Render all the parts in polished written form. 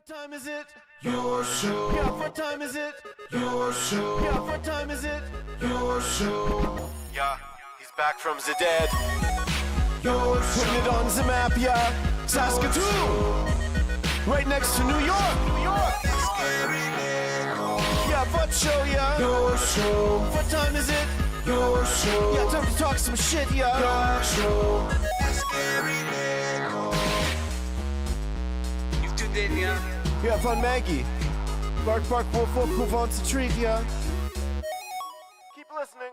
What time is it? Your show. Yeah, what time is it? Your show. Yeah, what time is it? Your show. Yeah, he's back from the dead. Your show. Putting it on the map, yeah. Saskatoon. Right next to New York. New York. Yeah, what show, yeah. Your show. What time is it? Your show. Yeah, time to talk some shit, yeah. Your show. You've tuned in, yeah? Yeah, fun Maggie. Bark, bark, wolf, wolf, wolf on the tree, yeah. Keep listening.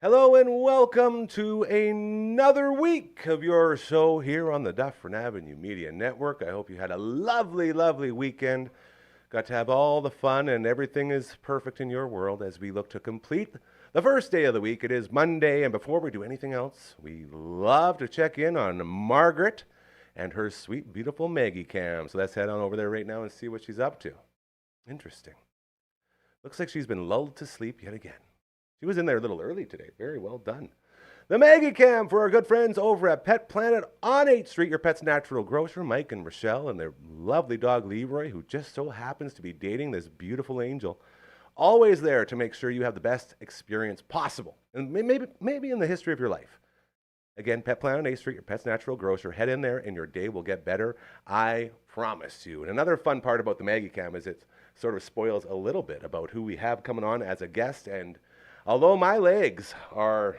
Hello and welcome to another week of your show here on the Dufferin Avenue Media Network. I hope you had a lovely, lovely weekend. Got to have all the fun and everything is perfect in your world as we look to complete the first day of the week. It is Monday, and before we do anything else, we love to check in on Margaret and her sweet, beautiful Maggie Cam. So let's head on over there right now and see what she's up to. Interesting. Looks like she's been lulled to sleep yet again. She was in there a little early today. Very well done. The Maggie Cam for our good friends over at Pet Planet on 8th Street, your pet's natural grocer, Mike and Rochelle, and their lovely dog Leroy, who just so happens to be dating this beautiful angel. Always there to make sure you have the best experience possible, and maybe in the history of your life. Again, Pet Planet on 8th Street, your pet's natural grocer. Head in there and your day will get better. I promise you. And another fun part about the Maggie Cam is it sort of spoils a little bit about who we have coming on as a guest. And although my legs are,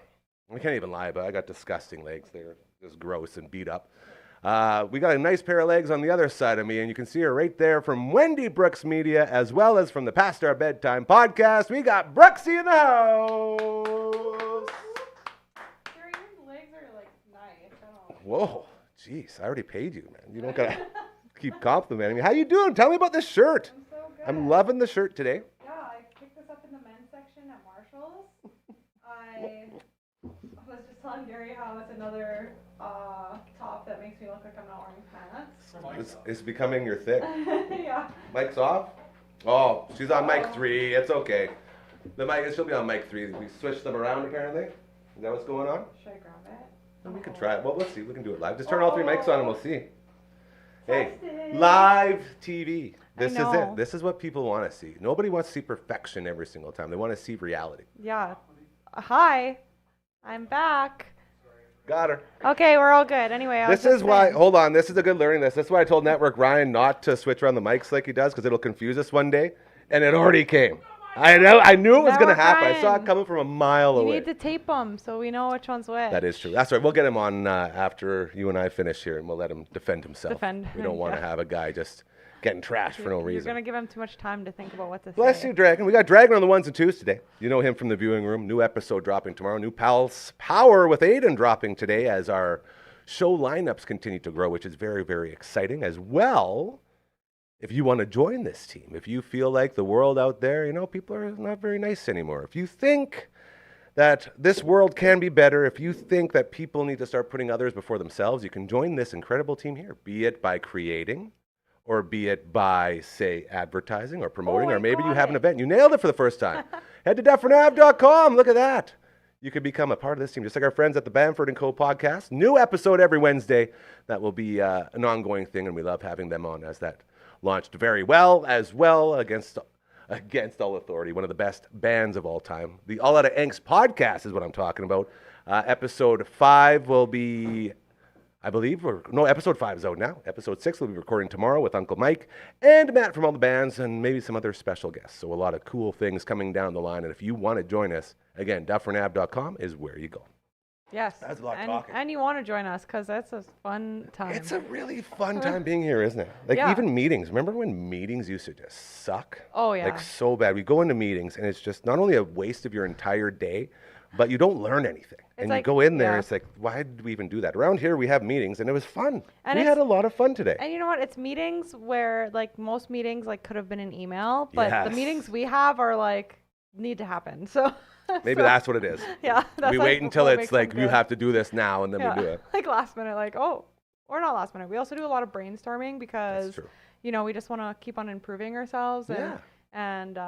I can't even lie, but I got disgusting legs. They're just gross and beat up. We got a nice pair of legs on the other side of me, and you can see her right there from Wendy Brooks Media, as well as from the Past Our Bedtime podcast. We got Brooksy in the house. Whoa, jeez, I already paid you, man. You don't gotta keep complimenting me. How you doing? Tell me about this shirt. I'm so good. I'm loving the shirt today. Yeah, I picked this up in the men's section at Marshall's. I was just telling Gary how it's another top that makes me look like I'm not wearing pants. It's becoming your thing. Yeah. Mic's off? Oh, she's on mic 3. It's okay. She'll be on mic 3. We switched them around apparently. Is that what's going on? Should I grab it? Well, we can try it. Well, let's see. We can do it live. Just turn all 3 mics on and we'll see. Hey, Testing. live TV. This is know. it. This is what people want to see. Nobody wants to see perfection every single time. They want to see reality. Yeah. Hi. I'm back. Got her. Okay, we're all good. Anyway, This is why, hold on, this is a good learning this. This is why I told Network Ryan not to switch around the mics like he does, because it'll confuse us one day. And it already came. I knew it was going to Network happen. I saw it Ryan. coming from a mile You away. need to tape them so we know which one's which. That is true. That's right. We'll get him on after you and I finish here, and we'll let him defend himself. We don't want to yeah. have a guy just getting trashed for no You're reason. going to give him too much time to think about what to Bless say. you, Dragon. We got Dragon on the 1s and 2s today. You know him from the viewing room. New episode dropping tomorrow. New Pals Power with Aiden dropping today as our show lineups continue to grow, which is very, very exciting as well. If you want to join this team, if you feel like the world out there, people are not very nice anymore. If you think that this world can be better, if you think that people need to start putting others before themselves, you can join this incredible team here, be it by creating, or be it by, say, advertising or promoting, Oh, I or maybe you got have an it. event. You nailed it for the first time. Head to DufferinAv.com. Look at that. You could become a part of this team, just like our friends at the Bamford & Co. podcast. New episode every Wednesday. That will be an ongoing thing, and we love having them on as that launched very well, against all authority. One of the best bands of all time. The All Outta Angst podcast is what I'm talking about. Episode 5 will be, I believe, episode 5 is out now. Episode 6 will be recording tomorrow with Uncle Mike and Matt from all the bands and maybe some other special guests. So a lot of cool things coming down the line. And if you want to join us, again, DufferinAv.com is where you go. Yes. That's a lot of and, talking. And you want to join us because that's a fun time. It's a really fun time being here, isn't it? Like Yeah. even meetings. Remember when meetings used to just suck? Oh, yeah. Like so bad. We go into meetings and it's just not only a waste of your entire day, but you don't learn anything. And you like- go in there, yeah. it's like, why did we even do that? Around here we have meetings and it was fun. And We it's- had a lot of fun today. And you know what? It's meetings where most meetings could have been an email, but Yes. the meetings we have are need to happen. So Maybe that's what it is. yeah. That's We wait until what it's makes them like, you good. have to do this now, and then we do it. Like last minute, or not last minute. We also do a lot of brainstorming That's because true. we just want to keep on improving ourselves Yeah. and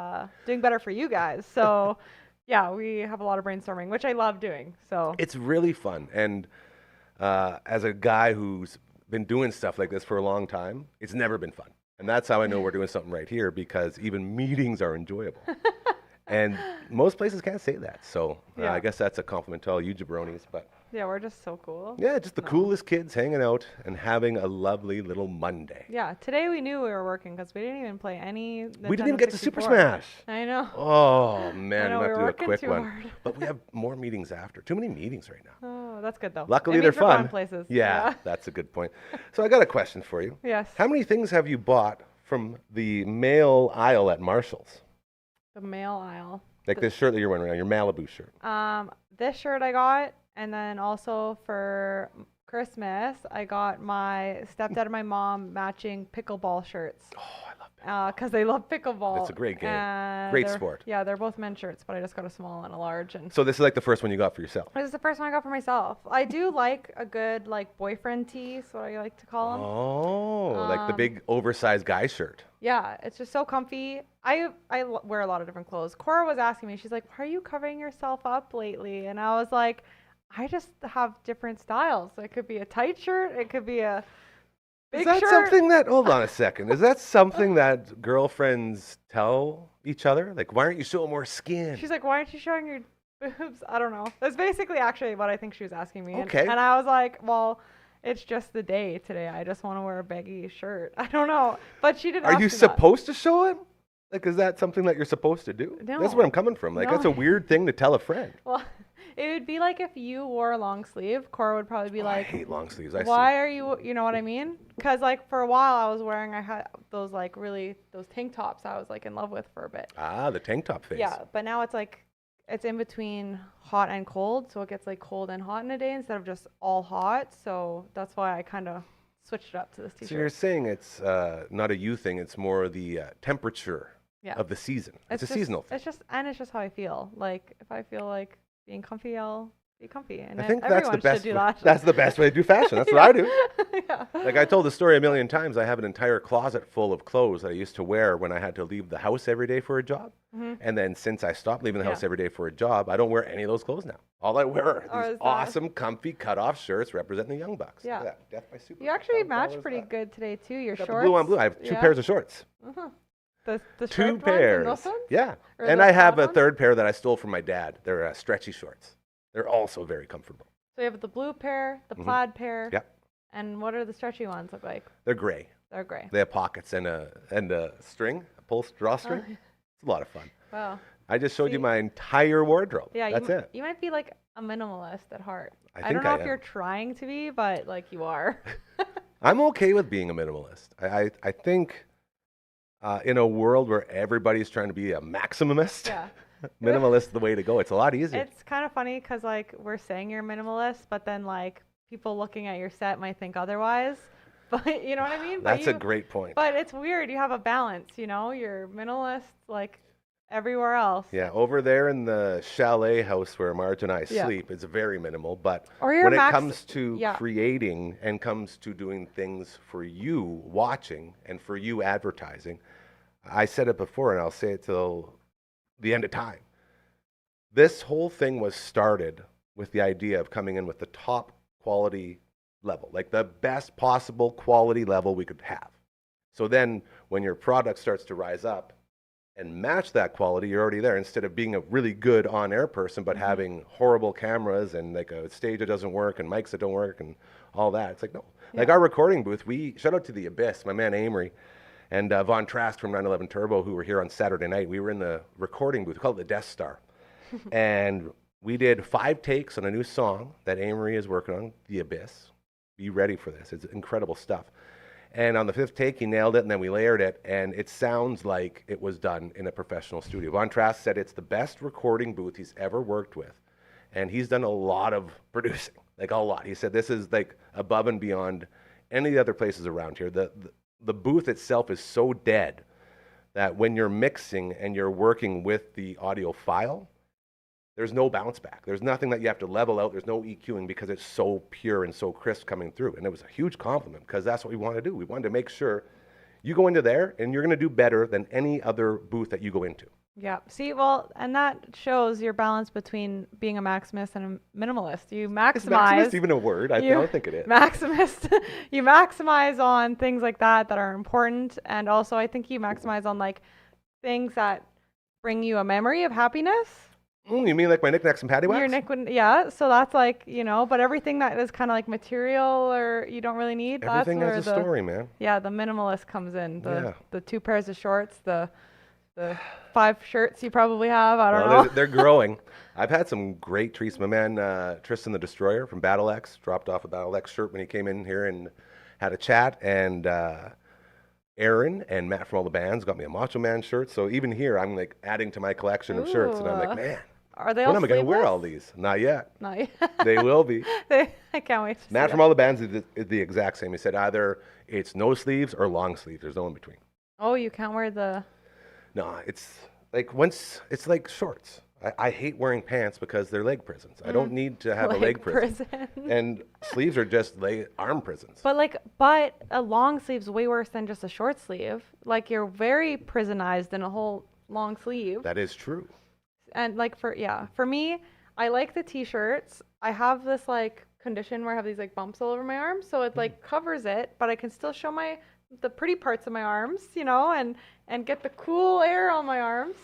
doing better for you guys. So yeah, we have a lot of brainstorming, which I love doing. So It's really fun. And as a guy who's been doing stuff like this for a long time, it's never been fun. And that's how I know we're doing something right here, because even meetings are enjoyable. And most places can't say that. So Yeah. I guess that's a compliment to all you jabronis. But Yeah, we're just so cool. yeah, just the No. coolest kids hanging out and having a lovely little Monday. Yeah, today we knew we were working because we didn't even play any. We didn't even Nintendo get to Super 64. Smash. I know. Oh, man, know, we we have to were do a working quick too one. hard. But we have more meetings after. Too many meetings right now. Oh, that's good though. Luckily, It they're means we're going fun. places. Yeah, that's a good point. So I got a question for you. Yes. How many things have you bought from the male aisle at Marshall's? The male aisle. Like this shirt that you're wearing right now, your Malibu shirt. This shirt I got, and then also for Christmas I got my stepdad and my mom matching pickleball shirts. Oh, I love that. Because they love pickleball. It's a great game. And Great they're- sport. Yeah, they're both men's shirts, but I just got a small and a large. And So this is like the first one you got for yourself. this is the first one I got for myself. I do like a good like boyfriend tee, is what I like to call them. Oh, like the big oversized guy shirt. Yeah, it's just so comfy. I wear a lot of different clothes. Cora was asking me, she's like, why are you covering yourself up lately? And I was like, I just have different styles. It could be a tight shirt. It could be a big Is that shirt. something that, hold on a second, is that something that girlfriends tell each other? Like, why aren't you showing more skin? She's like, why aren't you showing your boobs? I don't know. That's basically actually what I think she was asking me. Okay. And I was like, well, it's just the day today. I just want to wear a baggy shirt. I don't know. But she didn't Are ask you me that. supposed to show it? Like, is that something that you're supposed to do? No. That's where I'm coming from. Like, No. that's a weird thing to tell a friend. Well, it would be like if you wore a long sleeve. Cora would probably be Oh, I like, hate long sleeves. I why are you know what I mean? Because like for a while I was wearing, I had those like really, those tank tops I was like in love with for a bit. Ah, the tank top face. Yeah, but now it's like, it's in between hot and cold. So it gets like cold and hot in a day instead of just all hot. So that's why I kind of switched it up to this So you're t-shirt. saying it's not a you thing, it's more the temperature Yeah. of the season. It's a just, seasonal thing. It's just how I feel. Like if I feel like being comfy, I'll be comfy. And I think that's the everyone best. should do that. That's the best way to do fashion. That's what I do. Yeah. Like I told the story a million times. I have an entire closet full of clothes that I used to wear when I had to leave the house every day for a job. Mhm. And then since I stopped leaving the house Yeah. every day for a job, I don't wear any of those clothes now. All I wear Or are is these that- awesome, comfy, cut-off shirts representing the Young Bucks. Yeah. Look at that. Death by Super. You actually How match cool is pretty that? good today too. Your Got the shorts. blue on blue. I have two Yeah. pairs of shorts. Uh-huh. The Two striped ones and pairs. those ones? Yeah. Or And the I have plaid a ones? third pair that I stole from my dad. They're stretchy shorts. They're also very comfortable. So you have the blue pair, the Mhm. plaid pair. Yep. And what are the stretchy ones look like? They're gray. They're gray. They have pockets and a string, a pull drawstring. It's a lot of fun. Wow. I just showed you See? my entire wardrobe. Yeah, That's it. You might be like a minimalist at heart. I I think don't know I if am. you're trying to be, but like you are. I'm okay with being a minimalist. I think in a world where everybody's trying to be a maximumist, Yeah. minimalist is the way to go. It's a lot easier. It's kind of funny because like we're saying you're minimalist, but then like people looking at your set might think otherwise. But you know what I mean? That's a But great point. But it's weird. You have a balance, you know? You're minimalist like everywhere else. Yeah, over there in the chalet house where Marge and I Yeah. sleep, it's very minimal. But Or you're when it max- comes to yeah. creating and comes to doing things for you watching and for you advertising, I said it before and I'll say it till the end of time. This whole thing was started with the idea of coming in with the top quality level, like the best possible quality level we could have. So then when your product starts to rise up and match that quality, you're already there instead of being a really good on-air person, but having horrible cameras and like a stage that doesn't work and mics that don't work and all that. It's like, no. Like our recording booth, we shout out to the Abyss, my man Amory, and Von Trask from 911 Turbo, who were here on Saturday night. We were in the recording booth, we call it the Death Star. And we did 5 takes on a new song that Amory is working on, The Abyss. Be ready for this. It's incredible stuff. And on the 5th take, he nailed it, and then we layered it, and it sounds like it was done in a professional studio. Von Trask said it's the best recording booth he's ever worked with, and he's done a lot of producing, like a lot. He said this is like above and beyond any other places around here. The booth itself is so dead that when you're mixing and you're working with the audio file, there's no bounce back. There's nothing that you have to level out. There's no EQing because it's so pure and so crisp coming through. And it was a huge compliment because that's what we want to do. We wanted to make sure you go into there and you're going to do better than any other booth that you go into. Yeah. See, well, and that shows your balance between being a maximist and a minimalist. You Is maximize. maximist even a word? I you don't think it is. Maximist. You maximize on things like that are important, and also I think you maximize on like things that bring you a memory of happiness. You mean like my knickknacks and paddywhacks? Your yeah. So that's like, but everything that is kind of like material or you don't really need. Everything that's where has a story, man. Yeah, the minimalist comes in. Yeah. The 2 pairs of shorts, the 5 shirts you probably have. I don't know. They're growing. I've had some great treats. My man Tristan the Destroyer from Battle X dropped off a Battle X shirt when he came in here and had a chat. And Aaron and Matt from all the bands got me a Macho Man shirt. So even here, I'm like adding to my collection of shirts. And I'm like, man, are they all when am I going to wear sleeveless? all these? Not yet. Not yet. They will be. I can't wait to see Matt from it. all the bands is the exact same. He said either it's no sleeves or long sleeves. There's no in between. Oh, you can't wear the... No, it's like it's like shorts. I hate wearing pants because they're leg prisons. I don't need to have a leg prison. And sleeves are just arm prisons. But a long sleeve's way worse than just a short sleeve. Like you're very prisonized in a whole long sleeve. That is true. And like for me, I like the t-shirts. I have this like condition where I have these like bumps all over my arms, so it like covers it, but I can still show the pretty parts of my arms, and get the cool air on my arms,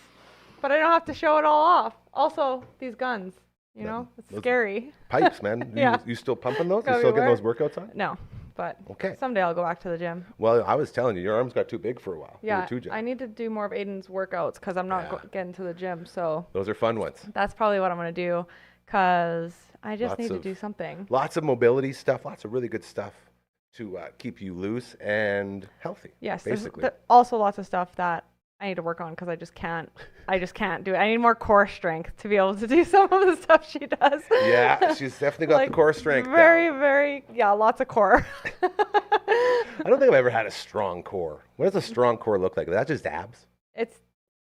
but I don't have to show it all off. Also, these guns, it's scary. Pipes, man. Yeah. You still pumping those? You Gotta still be getting those aware. workouts on? No, but Okay. someday I'll go back to the gym. Well, I was telling you, your arms got too big for a while. You Yeah, were too jacked. I need to do more of Aiden's workouts because I'm not Yeah. getting to the gym. So Those are fun ones. that's probably what I'm going to do because I just Lots need to of- do something. Lots of mobility stuff, lots of really good stuff to keep you loose and healthy. Yes, there's basically. also lots of stuff that I need to work on because I just can't do it. I need more core strength to be able to do some of the stuff she does. Yeah, she's definitely got the core strength down. Very, lots of core. I don't think I've ever had a strong core. What does a strong core look like? Is that just abs? It's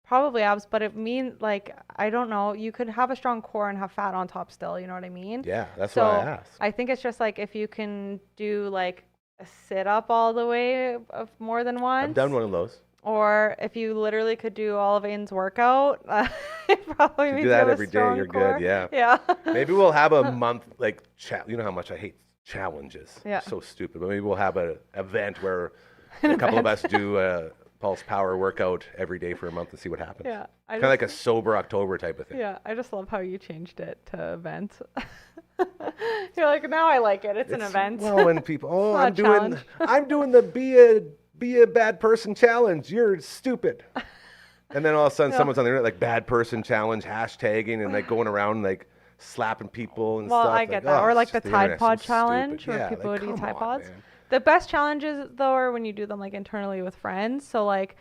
probably abs, but it means like, I don't know. You could have a strong core and have fat on top still. You know what I mean? Yeah, that's So why I asked. I think it's just like if you can do like a sit up all the way of more than once. I've done one of those. Or if you literally could do all of Aiden's workout, it probably You means do you that have a every day, strong you're good, core. yeah. Yeah. Maybe we'll have a month, like, you know how much I hate challenges. Yeah. So stupid. But maybe we'll have an event where a couple of us do a pulse power workout every day for a month and see what happens. Yeah. Kind of like a sober October type of thing. Yeah. I just love how you changed it to event. You're like, now I like it. It's an event. Well, when people, not a challenge. I'm doing the be a bad person challenge. You're stupid. And then all of a sudden, someone's on the internet like bad person challenge, hashtagging and like going around like slapping people and Well, stuff. I get that. Or like the Tide Pod challenge where where people would eat Tide Pods. Man. The best challenges though are when you do them like internally with friends. So like,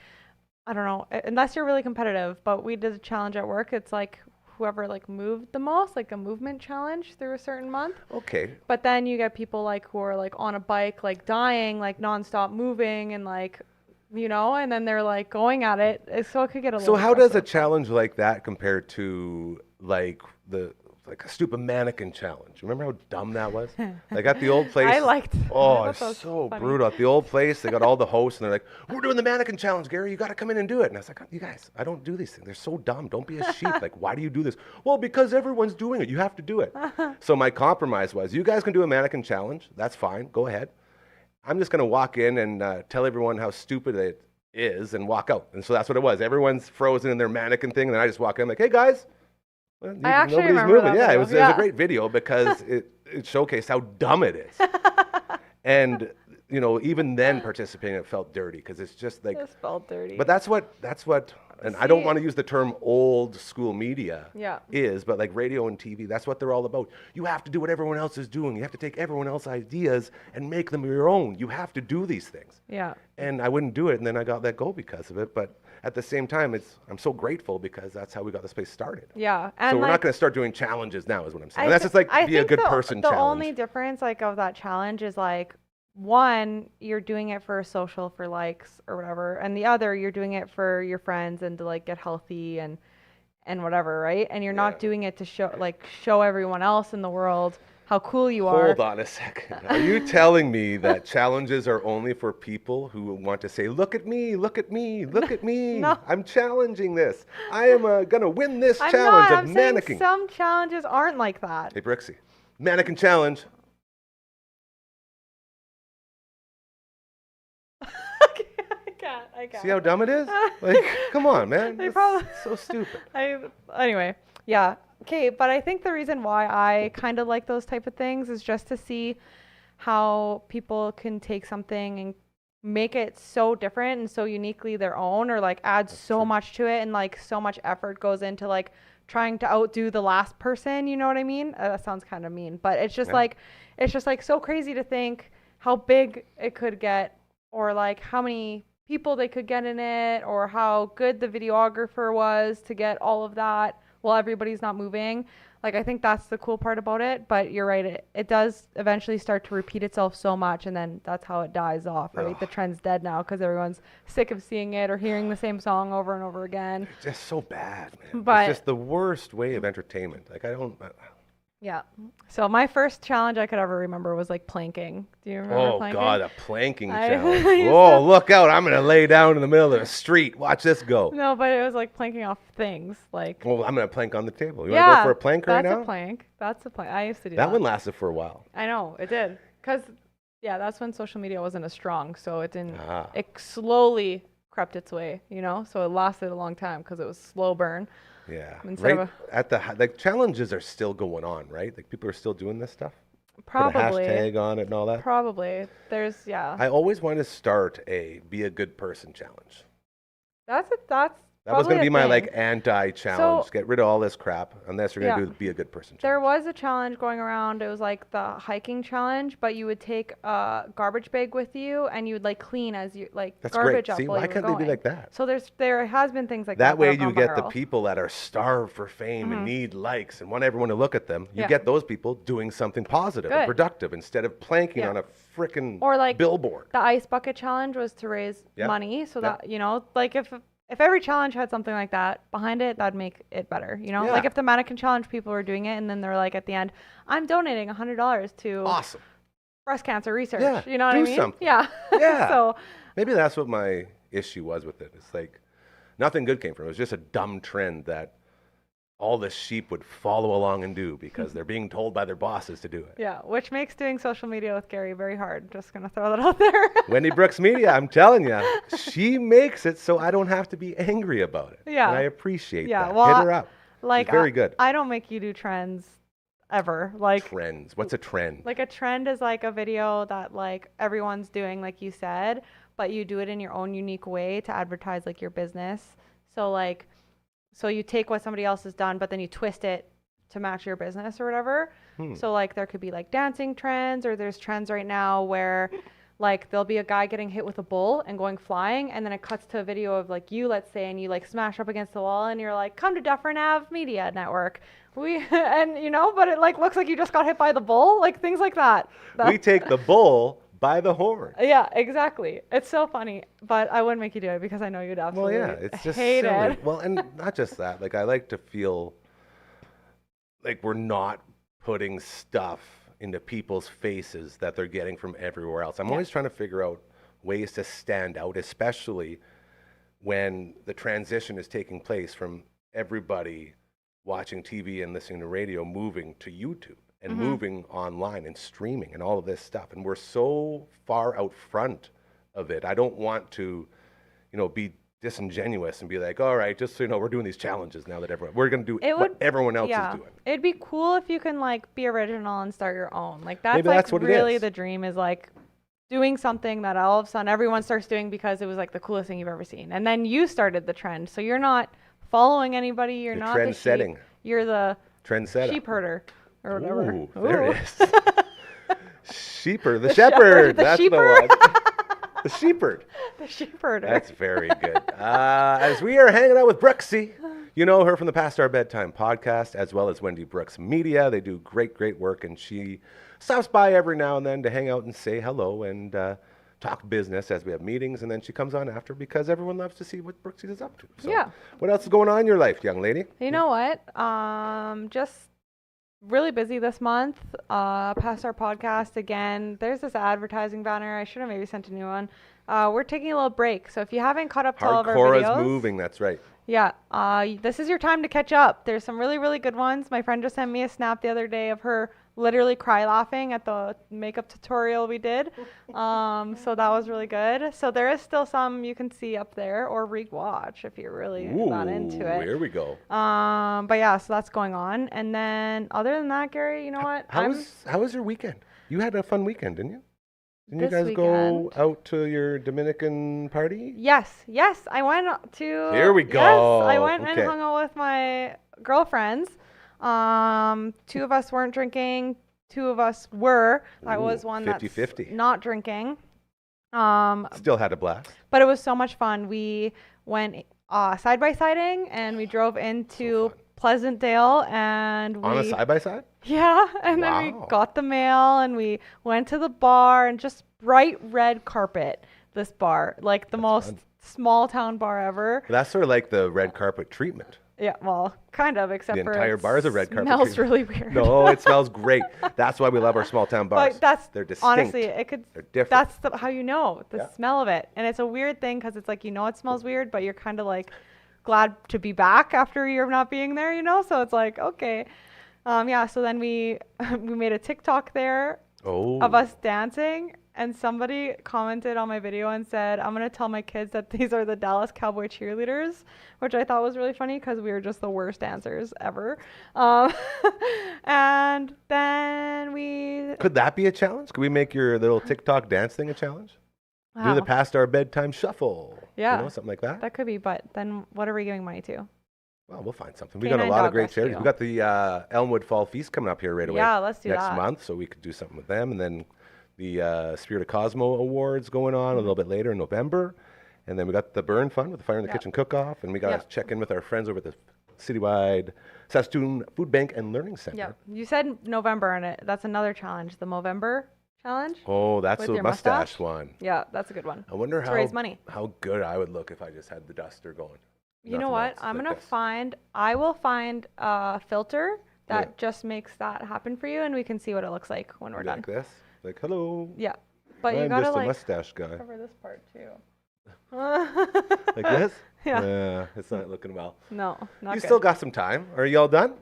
I don't know, unless you're really competitive, but we did a challenge at work. It's like whoever like moved the most, like a movement challenge through a certain month. Okay. But then you get people like who are like on a bike, like dying, like nonstop moving and like, and then they're like going at it. So it could get a little So how does a aggressive. challenge like that compare to like a stupid mannequin challenge? Remember how dumb that was? Like at the old place. I liked Oh, I thought it's that was so funny. brutal. At the old place, they got all the hosts and they're like, "We're doing the mannequin challenge, Gary. You got to come in and do it." And I was like, "You guys, I don't do these things. They're so dumb. Don't be a sheep. Like, why do you do this?" Well, because everyone's doing it. You have to do it. So my compromise was, you guys can do a mannequin challenge. That's fine. Go ahead. I'm just going to walk in and tell everyone how stupid it is and walk out. And so that's what it was. Everyone's frozen in their mannequin thing. And then I just walk in like, "Hey, guys." Well, I actually nobody's remember moving. that Yeah, video. it was a great video because it showcased how dumb it is. And, even then participating, it felt dirty because it's just like, Just felt dirty. but that's what, and I don't See- want to use the term old school media Yeah. is, but like radio and TV, that's what they're all about. You have to do what everyone else is doing. You have to take everyone else's ideas and make them your own. You have to do these things. Yeah. And I wouldn't do it, and then I got let go because of it. But at the same time, I'm so grateful because that's how we got this place started. Yeah. So And we're like, not going to start doing challenges now, is what I'm saying. I That's thi- just like I be a think good the- person The challenge. only difference like of that challenge is like one, you're doing it for social for likes or whatever, and the other you're doing it for your friends and to like get healthy and whatever, right? And you're Yeah. not doing it to show everyone else in the world how cool you are. Hold on a second. Are you telling me that challenges are only for people who want to say, look at me, look at me, look at me. No. I'm challenging this. I am going to win this I'm challenge not. of I'm mannequin. saying some challenges aren't like that. Hey, Brooksy. Mannequin challenge. I can't. See how dumb it is? Like, come on, man. They It's probably- so stupid. Anyway, yeah. Okay, but I think the reason why I kind of like those type of things is just to see how people can take something and make it so different and so uniquely their own, or like add so much to it, and like so much effort goes into like trying to outdo the last person, you know what I mean? That sounds kind of mean, but it's just like so crazy to think how big it could get, or like how many people they could get in it, or how good the videographer was to get all of that while everybody's not moving. Like, I think that's the cool part about it, but you're right, it does eventually start to repeat itself so much, and then that's how it dies off, right? Ugh. The trend's dead now because everyone's sick of seeing it or hearing the same song over and over again. It's just so bad, man. But- it's just the worst way of entertainment. Like, Yeah. So my first challenge I could ever remember was like planking. Do you remember oh, planking? God, a planking I challenge. used Oh, to- look out. I'm going to lay down in the middle of the street. Watch this go. No, but it was like planking off things. Like, Well, I'm going to plank on the table. You want to go for a plank right that's now? a plank. That's a plank. I used to do That one lasted for a while. I know, it did. Because, yeah, that's when social media wasn't as strong. So it didn't, Ah. it slowly crept its way, you know? So it lasted a long time because it was slow burn. Yeah. Instead Right of at the like challenges are still going on, right? Like people are still doing this stuff. Probably. Put a hashtag on it and all that. Probably. There's, yeah. I always wanted to start a be a good person challenge. That's That was going to probably be a my thing. like anti-challenge. So- Get rid of all this crap unless you're going to Yeah. do the be a good person challenge. There was a challenge going around. It was like the hiking challenge, but you would take a garbage bag with you and you would like clean as you like That's garbage great. up See, while why you were can't they be going. like that? So there has been things like that. That way have you gone get the viral. people that are starved for fame and need likes and want everyone to look at them. You Yeah. get those people doing something positive and Good. productive instead of planking Yeah. on a frickin' Or like billboard. the ice bucket challenge was to raise Yeah. money, so Yeah. that, you know, like if every challenge had something like that behind it, that'd make it better, you know? Yeah. Like if the mannequin challenge, people were doing it and then they're like at the end, I'm donating $100 to Awesome. breast cancer research. Yeah, You know what do I mean? something. Yeah. Yeah. So Maybe that's what my issue was with it. It's like nothing good came from it. It was just a dumb trend that all the sheep would follow along and do because they're being told by their bosses to do it. yeah, which makes doing social media with Gary very hard. Just gonna throw that out there. Wendy Brooks Media, I'm telling you, she makes it so I don't have to be angry about it. Yeah. And I appreciate Yeah, that. well, Hit her up. Like She's very good. I don't make you do trends ever. Like Trends. What's a trend? Like a trend is like a video that like everyone's doing, like you said, but you do it in your own unique way to advertise like your business. So like, so you take what somebody else has done, but then you twist it to match your business or whatever. So like there could be like dancing trends, or there's trends right now where like there'll be a guy getting hit with a bull and going flying, and then it cuts to a video of like you, let's say, and you like smash up against the wall and you're like, come to Dufferin Avenue Media Network. And you know, but it like looks like you just got hit by the bull, like things like that. We take the bull by the horn. Yeah, exactly. It's so funny, but I wouldn't make you do it because I know you'd Well, absolutely yeah, it's just hate silly. it. Well, and not just that. Like, I like to feel like we're not putting stuff into people's faces that they're getting from everywhere else. I'm always trying to figure out ways to stand out, especially when the transition is taking place from everybody watching TV and listening to radio moving to YouTube and moving online and streaming and all of this stuff. And we're so far out front of it. I don't want to, be disingenuous and be like, all right, just so you know, we're doing these challenges now that we're going to do what everyone else is doing. It'd be cool if you can like be original and start your own. Like that's Maybe like that's what it really is. the dream, is like doing something that all of a ssudden everyone starts doing because it was like the coolest thing you've ever seen. And then you started the trend. So you're not following anybody. You're not trend the sheep. setting. You're the Trendsetter. sheep herder or whatever. Ooh, there Ooh. it is. Sheeper, the shepherd. the That's sheeper. the one. The shepherd. The sheep herder. That's very good. As we are hanging out with Brooksy, you know her from the Past Our Bedtime podcast, as well as Wendy Brooks Media. They do great, great work, and she stops by every now and then to hang out and say hello and talk business as we have meetings, and then she comes on after because everyone loves to see what Brooksy is up to. So Yeah. what else is going on in your life, young lady? You know what? Just really busy this month. Past our podcast again. There's this advertising banner. I should have maybe sent a new one. We're taking a little break. So if you haven't caught up to all of our Hardcore videos. is moving, that's right. Yeah. This is your time to catch up. There's some really, really good ones. My friend just sent me a snap the other day of her literally cry laughing at the makeup tutorial we did. So that was really good. So there is still some you can see up there or re-watch if you're really not into it. Here we go. But yeah, so that's going on. And then other than that, Gary, you know what? How was your weekend? You had a fun weekend, didn't you? Didn't you This guys go weekend? out to your Dominican party? Yes, I went to. Here we go. Yes, I went and Okay. hung out with my girlfriends. 2 of us weren't drinking. 2 of us were. That was one 50-50. that's not drinking. Still had a blast. But it was so much fun. We went side by siding and we drove into Pleasantdale and we. On a side-by-side? Yeah, and then we Wow. got the mail and we went to the bar and just bright red carpet. This bar, like the most fun. small town bar ever. That's sort of like the red carpet treatment. Yeah, well, kind of, except The for entire it bar is a red carpet smells treatment. really weird. No, it smells great. That's why we love our small town bars. But that's They're distinct. honestly, it could. They're different. That's how you know the Yeah. smell of it, and it's a weird thing because it's like you know it smells weird, but you're kind of like glad to be back after you're not being there, you know. So it's like okay, yeah. So then we we made a TikTok there Oh. of us dancing, and somebody commented on my video and said, I'm going to tell my kids that these are the Dallas Cowboy cheerleaders, which I thought was really funny because we were just the worst dancers ever. And then we. Could that be a challenge? Could we make your little TikTok dance thing a challenge? Do the Wow, past our bedtime shuffle. Yeah. You know, something like that. that could be, but then what are we giving money to? Well, we'll find something. We got a Canine lot of Dog great charities. Rescue. We got the Elmwood Fall Feast coming up here right away. Yeah, let's do next that. month, so we could do something with them. And then the Spirit of Cosmo Awards going on a little bit later in November. And then we got the Burn Fun with the Fire in the Yep. Kitchen Cook-Off. And we got to Yep. check in with our friends over at the citywide Saskatoon Food Bank and Learning Center. Yeah, you said November, and that's another challenge, the Movember challenge. Oh, that's With the your mustache mustache? one. Yeah, that's a good one. I wonder To raise money. how good I would look if I just had the duster going. You know Nothing what? else I'm like gonna this. I will find a filter that Yeah. just makes that happen for you, and we can see what it looks like when we're done. Like this? Like, hello. Yeah, but you I'm gotta just a like mustache guy. cover this part too. Like this? Yeah. It's not looking well. No, not You good. still got some time. Are you all done?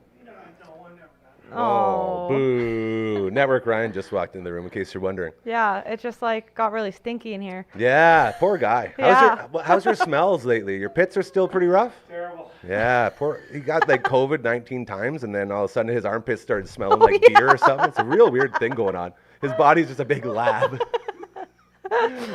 Oh. Boo. Network Ryan just walked in the room in case you're wondering. Yeah, it just like got really stinky in here. Yeah, poor guy. Yeah. How's your smells lately? Your pits are still pretty rough? Terrible. Yeah, he got like COVID 19 times and then all of a sudden his armpits started smelling like beer or something. It's a real weird thing going on. His body's just a big lab.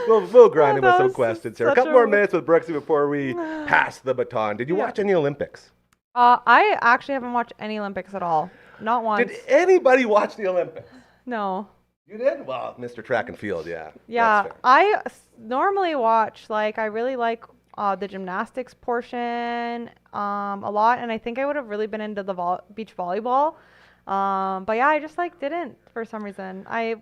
We'll grind him with That some was questions here. A such couple a- more minutes with Brooksy before we pass the baton. Did you Yeah. watch any Olympics? I actually haven't watched any Olympics at all. Not once. Did anybody watch the Olympics? No. You did? Well, Mr. Track and Field, yeah. Yeah, That's fair. I normally watch, like, I really like the gymnastics portion a lot, and I think I would have really been into the beach volleyball. But yeah, I just, like, didn't for some reason. I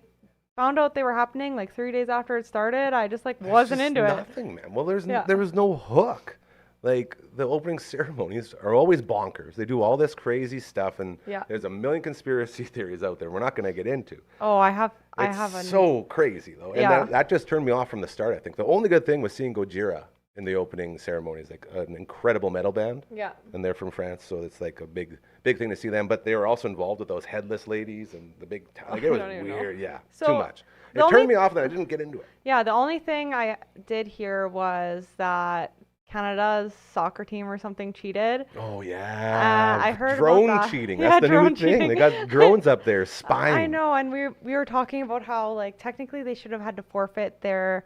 found out they were happening, like, 3 days after it started. I just, like, There's wasn't just into it. nothing, man. Well, Yeah. there was no hook. Like, the opening ceremonies are always bonkers. They do all this crazy stuff, and Yeah. there's a million conspiracy theories out there we're not going to get into. Oh, I have It's a so crazy, though. And Yeah. that just turned me off from the start, I think. The only good thing was seeing Gojira in the opening ceremonies, like an incredible metal band. Yeah. And they're from France, so it's like a big thing to see them. But they were also involved with those headless ladies and the big, like, it was don't even know. weird. Yeah, So, too much. It the turned only- me off, and I didn't get into it. Yeah, the only thing I did hear was that Canada's soccer team or something cheated. Oh yeah, I heard about drone that. cheating. Yeah, That's the new drone thing. They cheating. got drones up there spying. I know, and we were talking about how like technically they should have had to forfeit their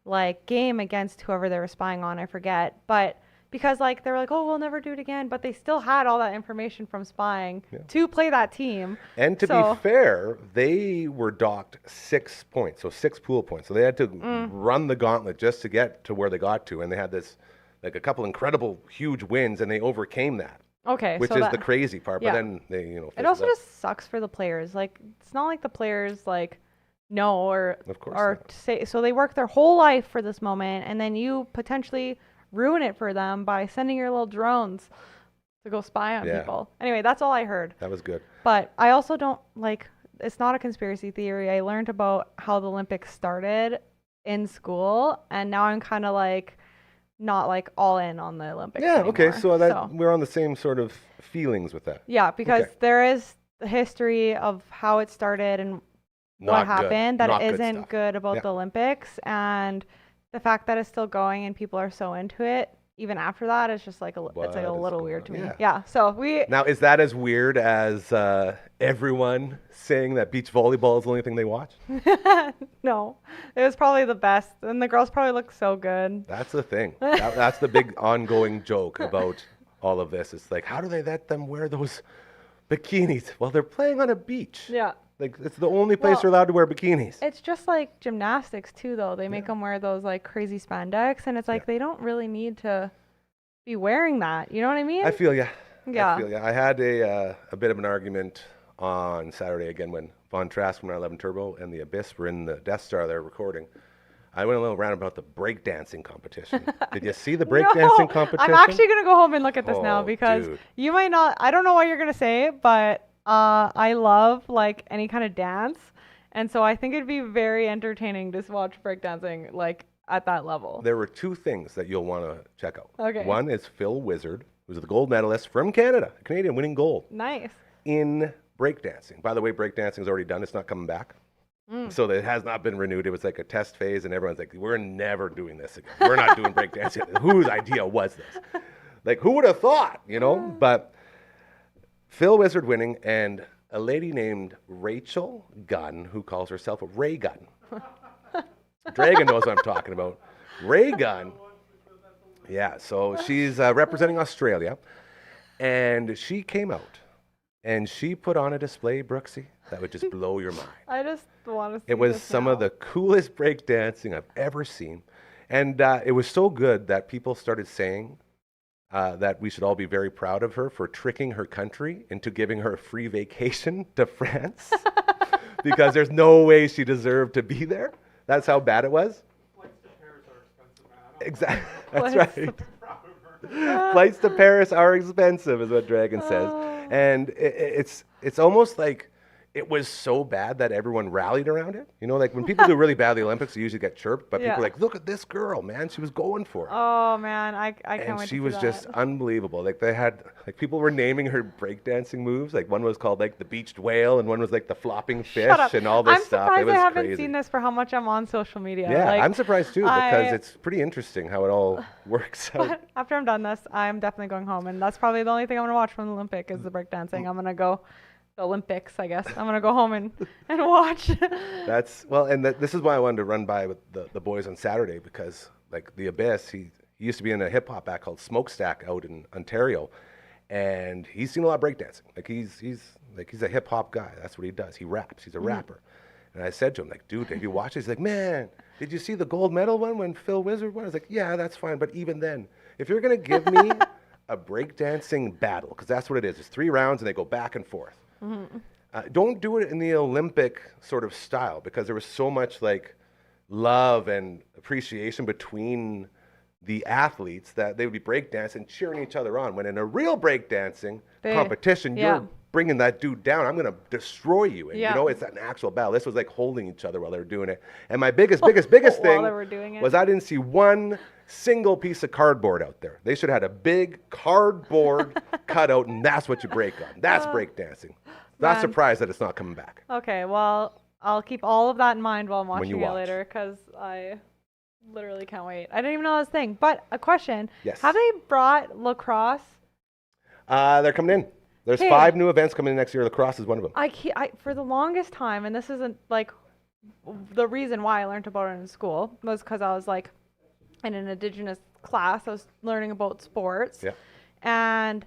like game against whoever they were spying on. I forget, but because like they were like, oh, we'll never do it again, but they still had all that information from spying to play that team. And to So- be fair, they were docked 6 points, so 6 pool points. So they had to run the gauntlet just to get to where they got to, and they had this like a couple incredible huge wins, and they overcame that, Okay, which so is that, the crazy part. yeah. But then they, it fizzled also out. just sucks for the players. Like it's not like the players like know or Of course or not. say so they work their whole life for this moment, and then you potentially ruin it for them by sending your little drones to go spy on Yeah. people. Anyway, that's all I heard. That was good. But I also don't like, it's not a conspiracy theory. I learned about how the Olympics started in school, and now I'm kind of like not like all in on the Olympics Yeah, okay. anymore. So we're on the same sort of feelings with that. Yeah, because Okay. there is the history of how it started and Not what good. happened that Not good isn't stuff. good about Yeah. the Olympics, and the fact that it's still going and people are so into it even after that is just like it's like What a is little going weird on? to me. Yeah. Yeah. So we Now, is that as weird as everyone saying that beach volleyball is the only thing they watch? no, it was probably the best, and the girls probably look so good. That's the thing. That's the big ongoing joke about all of this. It's like, how do they let them wear those bikinis? Well, they're playing on a beach. Yeah. Like, it's the only place Well, they're allowed to wear bikinis. It's just like gymnastics too, though. They make them wear those like crazy spandex, and it's like they don't really need to be wearing that. You know what I mean? I feel ya. Yeah. I feel ya. I had a bit of an argument on Saturday again when Von Trask from 911 Turbo and the Abyss were in the Death Star there recording. I went a little round about the breakdancing competition. Did you see the breakdancing No, competition? I'm actually gonna go home and look at this now Oh, because dude. you might not. I don't know what you're gonna say, but I love like any kind of dance, and so I think it'd be very entertaining to watch breakdancing like at that level. There were two things that you'll want to check out. Okay. One is Phil Wizard, who's the gold medalist from Canada, a Canadian winning gold Nice. in breakdancing. By the way, breakdancing is already done. It's not coming back. So it has not been renewed. It was like a test phase, and everyone's like, we're never doing this again. We're not doing breakdancing. Whose idea was this? Like, who would have thought, you know? But Phil Wizard winning, and a lady named Rachel Gunn, who calls herself a Ray Gunn. Dragon knows what I'm talking about. Ray Gunn. Yeah, so she's representing Australia, and she came out, and she put on a display, Brooksy, that would just blow your mind. I just want to see It was this some now. of the coolest breakdancing I've ever seen. And it was so good that people started saying that we should all be very proud of her for tricking her country into giving her a free vacation to France because there's no way she deserved to be there. That's how bad it was. Flights to Paris are expensive, man. Exactly. That's Flights right. I'm proud of her. Flights to Paris are expensive, is what Dragon says. Oh. And it's almost like it was so bad that everyone rallied around it. You know, like when people do really bad at the Olympics, they usually get chirped, but people Yeah. are like, look at this girl, man. She was going for it. Oh man, I can't And wait she to was see just that. unbelievable. Like they had, like people were naming her breakdancing moves. Like one was called like the beached whale, and one was like the flopping fish, Shut up. and all this I'm stuff. surprised It was I haven't crazy. seen this for how much I'm on social media. Yeah, Like, I'm surprised too because I- it's pretty interesting how it all works out. But after I'm done this, I'm definitely going home, and that's probably the only thing I'm gonna watch from the Olympic is the breakdancing. I'm gonna go the Olympics, I guess. I'm gonna go home and watch. That's well, and this is why I wanted to run by with the boys on Saturday because like the Abyss, he used to be in a hip hop act called Smokestack out in Ontario, and he's seen a lot of breakdancing. Like he's a hip hop guy. That's what he does. He raps. He's a rapper. And I said to him like, dude, have you watched it? He's like, man, did you see the gold medal one when Phil Wizard won? I was like, yeah, that's fine. But even then, if you're gonna give me a breakdancing battle, because that's what it is. It's 3 rounds and they go back and forth. Don't do it in the Olympic sort of style because there was so much like love and appreciation between the athletes that they would be breakdancing, cheering each other on. When in a real breakdancing competition, yeah. you're bringing that dude down. I'm going to destroy you. And Yeah. you know, it's an actual battle. This was like holding each other while they were doing it. And my biggest thing they were doing it. was I didn't see one single piece of cardboard out there. They should have had a big cardboard cutout, and that's what you break on. That's breakdancing. Not man. surprised that it's not coming back. Okay, well, I'll keep all of that in mind while I'm When watching you it watch. later because I literally can't wait. I didn't even know this thing. But a question: Yes. have they brought lacrosse? They're coming in. There's Hey. 5 new events coming in next year. Lacrosse is one of them. I for the longest time, and this isn't like the reason why I learned about it in school was because I was like in an Indigenous class. I was learning about sports, Yeah. and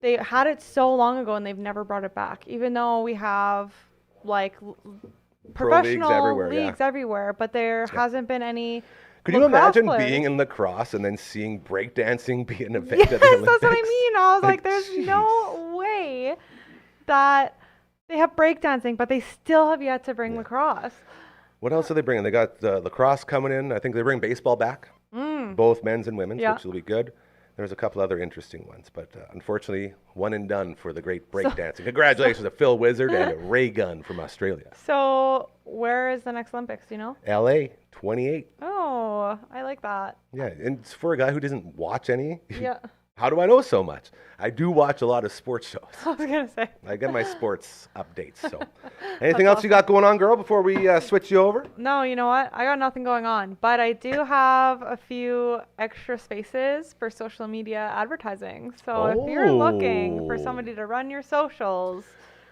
they had it so long ago, and they've never brought it back. Even though we have like Pro leagues professional everywhere, yeah. leagues everywhere, but there hasn't been any. Could you lacrosse imagine players. being in lacrosse and then seeing breakdancing be an event Yes, at the Olympics? that's what I mean. I was like, Like, there's jeez. no way that they have breakdancing, but they still have yet to bring lacrosse. What else are they bringing? They got lacrosse coming in. I think they bring baseball back, both men's and women's, Yeah. which will be good. There's a couple other interesting ones, but unfortunately, one and done for the great breakdancing. Congratulations to Phil Wizard and Ray Gunn from Australia. So where is the next Olympics? Do you know? LA, 28. Oh, I like that. Yeah, and it's for a guy who doesn't watch any. Yeah. How do I know so much? I do watch a lot of sports shows. I was gonna say. I get my sports updates. So, anything else you got going on, girl, before we switch you over? No, you know what? I got nothing going on, but I do have a few extra spaces for social media advertising. So if you're looking for Oh. somebody to run your socials,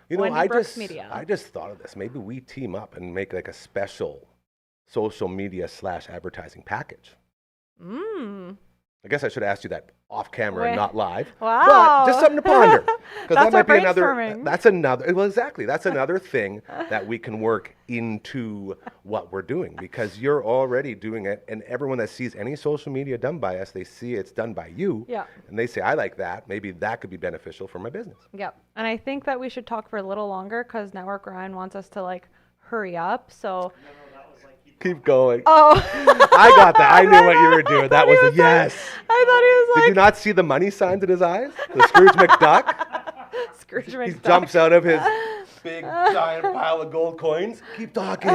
You know, Wendy Brooks Media. I just thought of this. Maybe we team up and make like a special social media / advertising package. I guess I should ask you that off camera and Wait. not live. Wow. But just something to ponder. Because that That's might our be another. brainstorming. That's another. Well, exactly. That's another thing that we can work into what we're doing, because you're already doing it, and everyone that sees any social media done by us, they see it's done by you. Yeah. And they say, I like that. Maybe that could be beneficial for my business. Yep. And I think that we should talk for a little longer because Network Ryan wants us to like hurry up. So. Keep going. Oh. I got that. I knew what you were doing. That was a yes. I thought he was Did like you not see the money signs in his eyes? The Scrooge McDuck? Scrooge He McDuck. jumps out of his big giant pile of gold coins. Keep talking.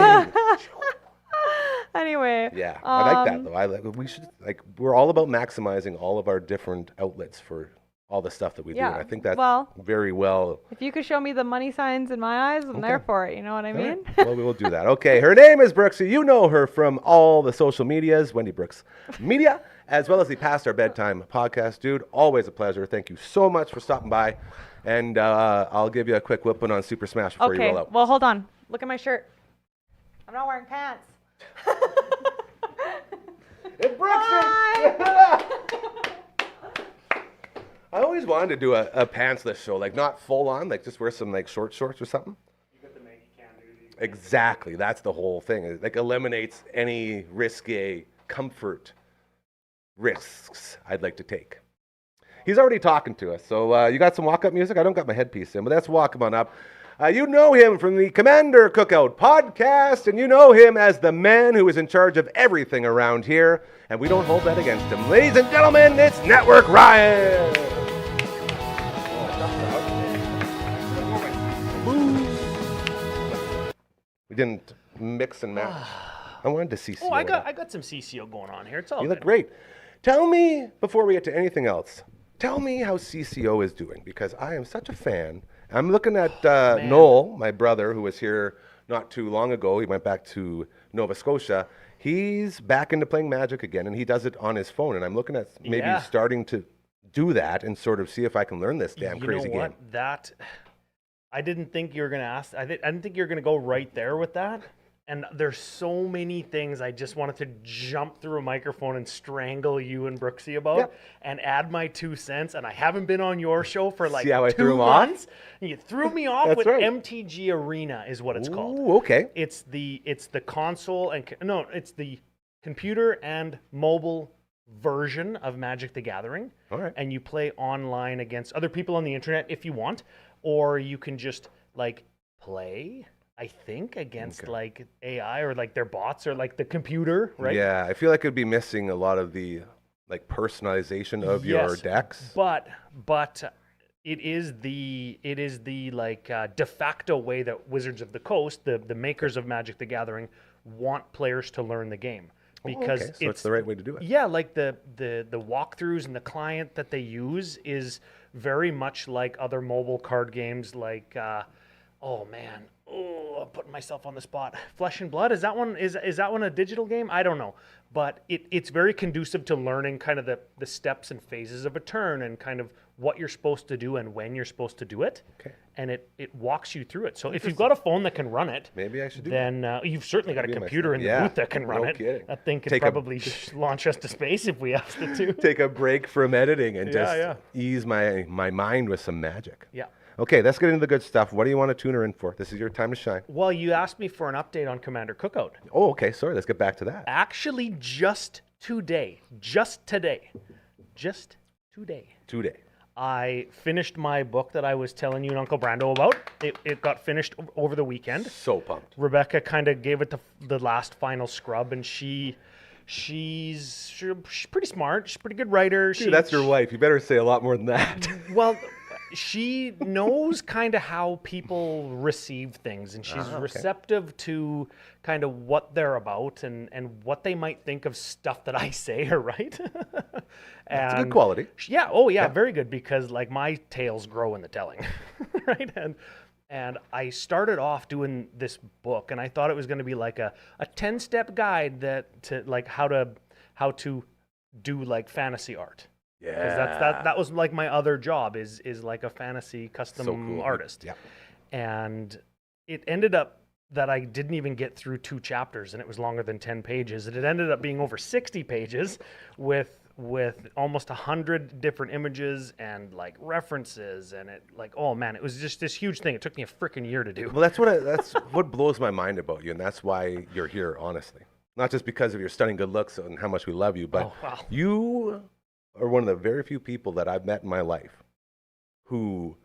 Anyway. Yeah, I like that though. We should we're all about maximizing all of our different outlets for all the stuff that we do. Yeah, And I think that's well, very well. If you could show me the money signs in my eyes, I'm there for it. You know what I All mean? right. Well, we will do that. Okay, her name is Brooksy. You know her from all the social medias, Wendy Brooks Media, as well as the Past Our Bedtime podcast. Dude, always a pleasure. Thank you so much for stopping by. And I'll give you a quick whipping on Super Smash before you Okay. roll out. Well, hold on. Look at my shirt. I'm not wearing pants. It's Brooksy! I always wanted to do a pantsless show, like not full on, like just wear some like short shorts or something. You got the Maggie can do. Exactly, that's the whole thing. It like eliminates any risque comfort risks I'd like to take. He's already talking to us, so you got some walk-up music? I don't got my headpiece in, but let's walk him on up. You know him from the Commander Cookout podcast, and you know him as the man who is in charge of everything around here, and we don't hold that against him. Ladies and gentlemen, it's Network Ryan! We didn't mix and match. I wanted to see. Oh, I got some CCO going on here. It's all You good. look great. Tell me, before we get to anything else, tell me how CCO is doing, because I am such a fan. I'm looking at Noel, my brother, who was here not too long ago. He went back to Nova Scotia. He's back into playing Magic again, and he does it on his phone. And I'm looking at maybe Yeah. starting to do that and sort of see if I can learn this damn You crazy know what? game. That I didn't think you were gonna ask. I didn't think you were gonna go right there with that. And there's so many things I just wanted to jump through a microphone and strangle you and Brooksy about, Yep. and add my 2 cents. And I haven't been on your show for like See how I 2 threw him off? months. And you threw me off That's with right. MTG Arena is what it's called. Ooh, okay. It's the console and it's the computer and mobile version of Magic the Gathering. All right. And you play online against other people on the internet if you want, or you can just like play, I think, against like AI or like their bots or like the computer, right? Yeah, I feel like it'd be missing a lot of the like personalization of your Yes, decks. But it is the like de facto way that Wizards of the Coast, the makers of Magic the Gathering, want players to learn the game, because okay. So it's the right way to do it. Yeah, like the walkthroughs and the client that they use is very much like other mobile card games, like I'm putting myself on the spot. Flesh and Blood, is that one a digital game? I don't know, but it's very conducive to learning kind of the steps and phases of a turn and kind of what you're supposed to do and when you're supposed to do it. Okay. And it walks you through it. So if you've got a phone that can run it, Maybe I should do then you've certainly got a Maybe computer in the yeah, booth that can run no it. kidding. That thing could Take a- probably launch us to space if we asked it to. Take a break from editing and just Yeah. ease my mind with some magic. Yeah. Okay, let's get into the good stuff. What do you want to tune her in for? This is your time to shine. Well, you asked me for an update on Commander Cookout. Oh, okay. Sorry. Let's get back to that. Actually, just today, Today. I finished my book that I was telling you and Uncle Brando about. It got finished over the weekend. So pumped. Rebecca kind of gave it the last final scrub, and she She's pretty smart. She's a pretty good writer. Dude, that's your wife. You better say a lot more than that. Well, she knows kind of how people receive things, and she's receptive to kind of what they're about and what they might think of stuff that I say or write. That's a good quality. Yeah. Oh, yeah. Very good, because like my tales grow in the telling, right? And I started off doing this book, and I thought it was going to be like a 10-step guide to like how to do like fantasy art. Yeah. Because that was like my other job is like a fantasy custom So cool. artist. Yeah. And it ended up that I didn't even get through 2 chapters, and it was longer than 10 pages. And it ended up being over 60 pages with almost 100 different images and like references, and it like, oh man, it was just this huge thing. It took me a freaking year to do. Well, that's what blows my mind about you, and that's why you're here, honestly. Not just because of your stunning good looks and how much we love you, but you are one of the very few people that I've met in my life who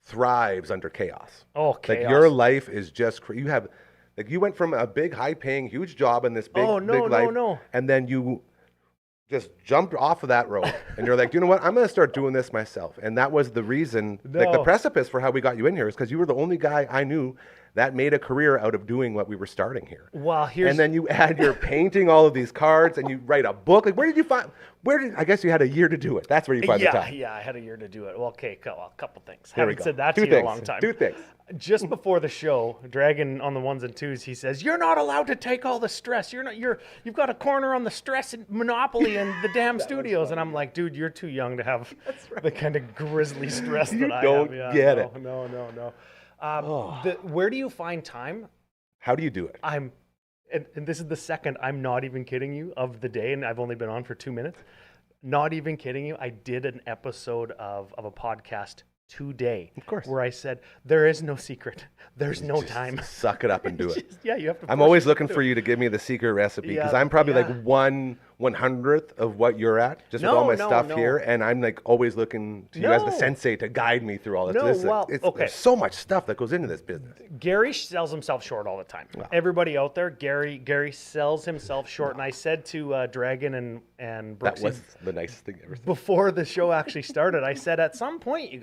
thrives under chaos. Oh, chaos. Like your life is just you have, like you went from a big, high-paying, huge job in this big, big life, and then you just jumped off of that road, and you're like, you know what? I'm going to start doing this myself. And that was the reason, like the precipice for how we got you in here is because you were the only guy I knew that made a career out of doing what we were starting here. Well, and then you add your painting all of these cards, and you write a book. Like, I guess you had a year to do it. That's where you find the time. Yeah, I had a year to do it. Well, okay, a couple things. Here we Haven't go. said that 2 to you in things. a long time. 2 things. Just before the show, Dragon on the ones and twos, he says, "You're not allowed to take all the stress. You've got a corner on the stress and monopoly and the damn studios." And I'm like, dude, you're too young to have the kind of grisly stress that I have. don't get it. No. Where do you find time? How do you do it? And this is the second, I'm not even kidding you, of the day, and I've only been on for 2 minutes. Not even kidding you. I did an episode of a podcast today, of course, where I said there is no secret. There's no time. Suck it up and do it. Yeah, you have to. I'm always looking for you to give me the secret recipe because I'm probably like 1/100th of what you're at, just with all my stuff here, and I'm like always looking to you as the sensei to guide me through all this. There's so much stuff that goes into this business. Gary sells himself short all the time. Wow. Everybody out there, Gary sells himself short, and I said to Dragon and Brooksy, that was the nicest thing ever said. Before the show actually started, I said, at some point, you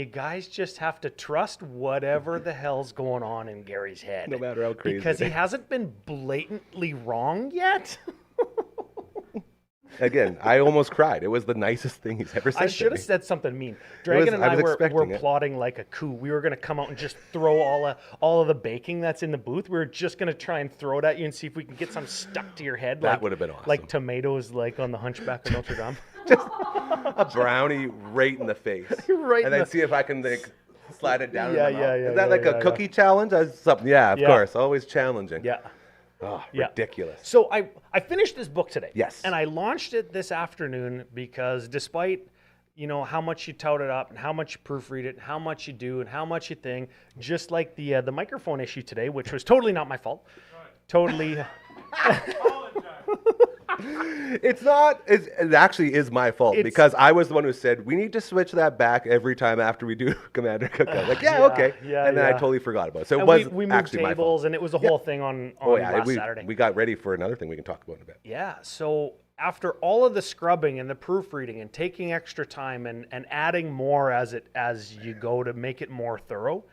guys just have to trust whatever the hell's going on in Gary's head. No matter how crazy. Because he hasn't been blatantly wrong yet. Again, I almost cried. It was the nicest thing he's ever said. I should have said something mean. Dragon and I were plotting like a coup. We were going to come out and just throw all of the baking that's in the booth. We were just going to try and throw it at you and see if we can get some stuck to your head. That would have been awesome. Like tomatoes like on the Hunchback of Notre Dame. Just a brownie right in the face. And then see if I can like slide it down in my mouth. Is that like a cookie challenge? Something? Yeah, of course. Always challenging. Yeah. Oh, ridiculous. So I finished this book today. Yes. And I launched it this afternoon because despite, how much you tout it up and how much you proofread it and how much you do and how much you think, just like the microphone issue today, which was totally not my fault. Totally. It's not. It actually is my fault because I was the one who said we need to switch that back every time after we do Commander Cookout. Like, okay. And then I totally forgot about it. So it was we moved actually my fault. tables, and it was a whole thing on last Saturday. We got ready for another thing we can talk about in a bit. Yeah. So after all of the scrubbing and the proofreading and taking extra time and adding more as you go to make it more thorough,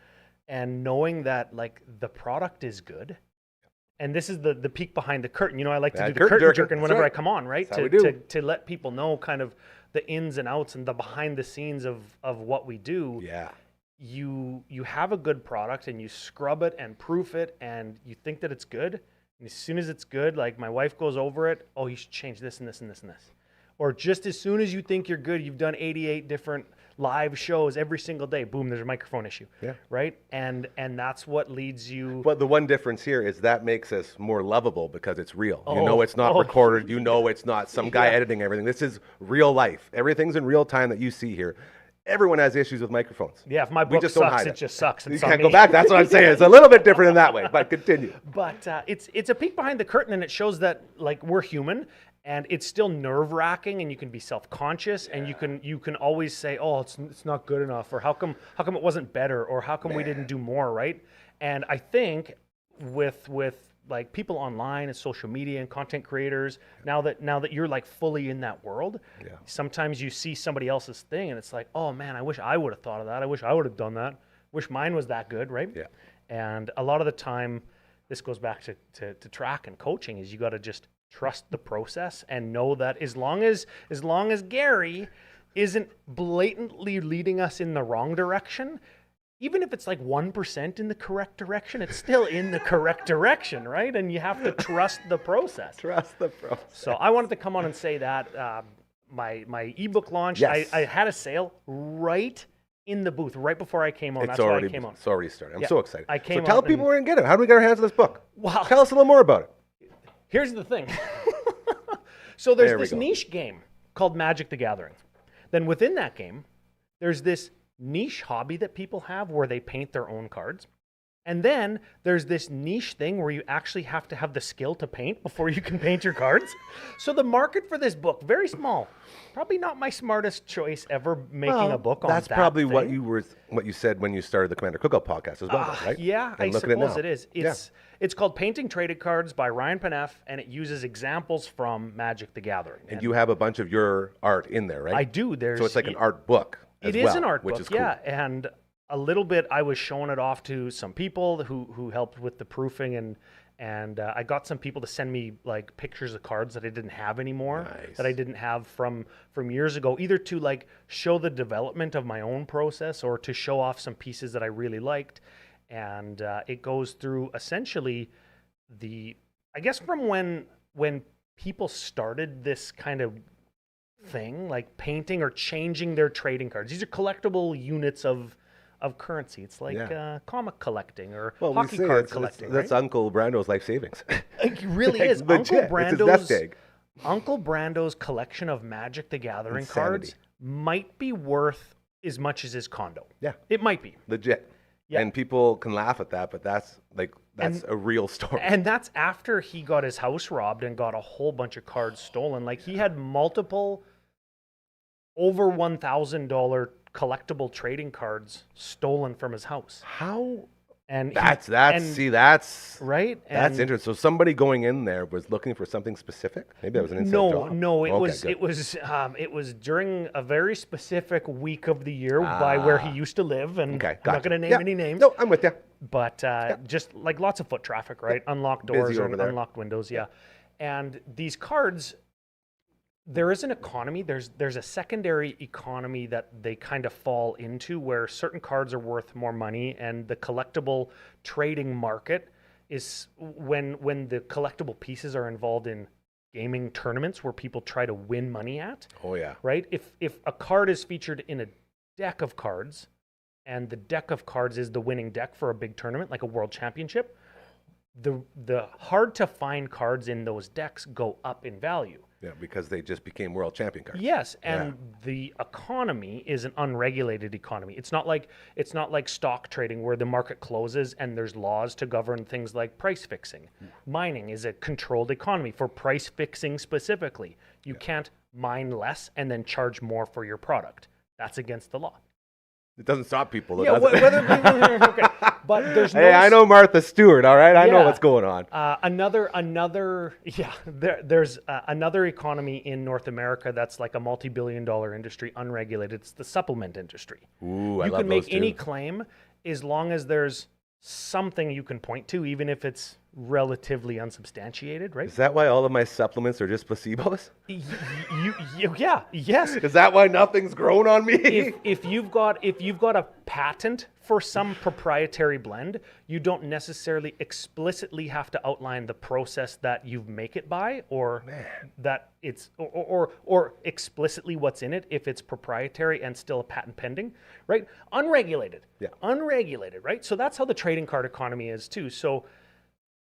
and knowing that like the product is good. And this is the peek behind the curtain. I like to do the curtain jerking whenever I come on, right? To let people know kind of the ins and outs and the behind the scenes of what we do. Yeah. You have a good product and you scrub it and proof it and you think that it's good. And as soon as it's good, like my wife goes over it, oh, you should change this and this and this and this. Or just as soon as you think you're good, you've done 88 different live shows every single day. Boom, there's a microphone issue. Yeah. Right? And that's what leads you. But the one difference here is that makes us more lovable because it's real. It's not recorded. It's not some guy editing everything. This is real life. Everything's in real time that you see here. Everyone has issues with microphones. Yeah, if my book sucks, it just sucks. You can't go back. That's what I'm saying. It's a little bit different in that way, but continue. But it's a peek behind the curtain, and it shows that like we're human. And it's still nerve-wracking, and you can be self-conscious, and you can always say, "Oh, it's not good enough," or "How come it wasn't better?" or "How come we didn't do more?" Right? And I think with like people online and social media and content creators, now that you're like fully in that world, sometimes you see somebody else's thing and it's like, oh man, I wish I would have thought of that. I wish I would have done that. Wish mine was that good, right? Yeah. And a lot of the time, this goes back to track and coaching, is you got to just trust the process and know that as long as Gary isn't blatantly leading us in the wrong direction, even if it's like 1% in the correct direction, it's still in the correct direction, right? And you have to trust the process. Trust the process. So I wanted to come on and say that my ebook launch, Yes. I had a sale right in the booth, right before I came on. It's That's already, why I came on. it's already started. I'm Yeah, so excited. I came so tell on people and- where we can get it. How do we get our hands on this book? Wow. Tell us a little more about it. Here's the thing. So there's There we this go. niche game called Magic the Gathering. Then within that game, there's this niche hobby that people have where they paint their own cards. And then there's this niche thing where you actually have to have the skill to paint before you can paint your cards. So the market for this book, very small. Probably not my smartest choice ever making a book on that's that probably what thing. you said when you started the Commander Cookout podcast as well, right? Yeah, And I look at it suppose now. it is. It's called Painting Traded Cards by Ryan Paneff, and it uses examples from Magic the Gathering. And you have a bunch of your art in there, right? I do. There's So it's like an art book as It is well, an art which book, is cool. yeah. And a little bit, I was showing it off to some people who helped with the proofing, and I got some people to send me like pictures of cards that I didn't have anymore, Nice. that I didn't have from years ago, either to like show the development of my own process or to show off some pieces that I really liked. And it goes through essentially I guess from when people started this kind of thing, like painting or changing their trading cards. These are collectible units of currency. It's like comic collecting or Well, hockey we say card it's, collecting. that's right? Uncle Brando's life savings. It really Like, is. legit. It's his nest egg. Uncle Brando's collection of Magic the Gathering Insanity. cards might be worth as much as his condo. Yeah. It might be. Legit. Yeah. And people can laugh at that, but that's a real story. And that's after he got his house robbed and got a whole bunch of cards stolen. Like he had multiple over $1,000 collectible trading cards stolen from his house. How? And That's right. That's interesting. So somebody going in there was looking for something specific. Maybe that was an inside job. No, Okay, good. it was during a very specific week of the year by where he used to live, and Okay, I'm not gotcha. going to name Yeah. any names. No, I'm with you. But just like lots of foot traffic, right? Unlocked doors Busy over and there. unlocked windows, yeah. And these cards, there is an economy. There's a secondary economy that they kind of fall into where certain cards are worth more money, and the collectible trading market is when the collectible pieces are involved in gaming tournaments where people try to win money at. Oh yeah. Right? If a card is featured in a deck of cards, and the deck of cards is the winning deck for a big tournament like a world championship, the hard to find cards in those decks go up in value. Yeah, because they just became world champion cards. Yes, and the economy is an unregulated economy. It's not like stock trading where the market closes and there's laws to govern things like price fixing. Mining is a controlled economy for price fixing specifically. You can't mine less and then charge more for your product. That's against the law. It doesn't stop people, though, Yeah, does it? okay. But there's no. Hey, I know Martha Stewart, all right? I know Yeah. what's going on. There's another economy in North America that's like a multi-billion-dollar industry, unregulated. It's the supplement industry. Ooh, I You love can make those any too. claim as long as there's something you can point to, even if it's relatively unsubstantiated, right? Is that why all of my supplements are just placebos? Yes. Is that why nothing's grown on me? If you've got a patent for some proprietary blend, you don't necessarily explicitly have to outline the process that you make it by, or that it's or explicitly what's in it if it's proprietary and still a patent pending, right? Unregulated. Yeah. Unregulated, right? So that's how the trading card economy is too. So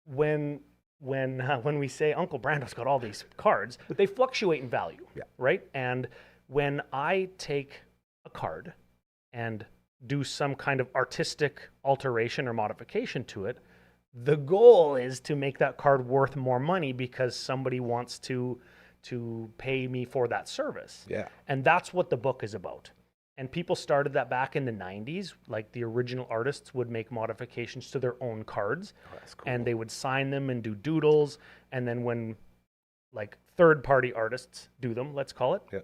when we say Uncle Brando's got all these cards, they fluctuate in value, right? And when I take a card and do some kind of artistic alteration or modification to it, the goal is to make that card worth more money because somebody wants to pay me for that service. Yeah. And that's what the book is about. And people started that back in the 90s. Like the original artists would make modifications to their own cards. Oh, that's cool. And they would sign them and do doodles. And then when like third-party artists do them, let's call it, Yeah.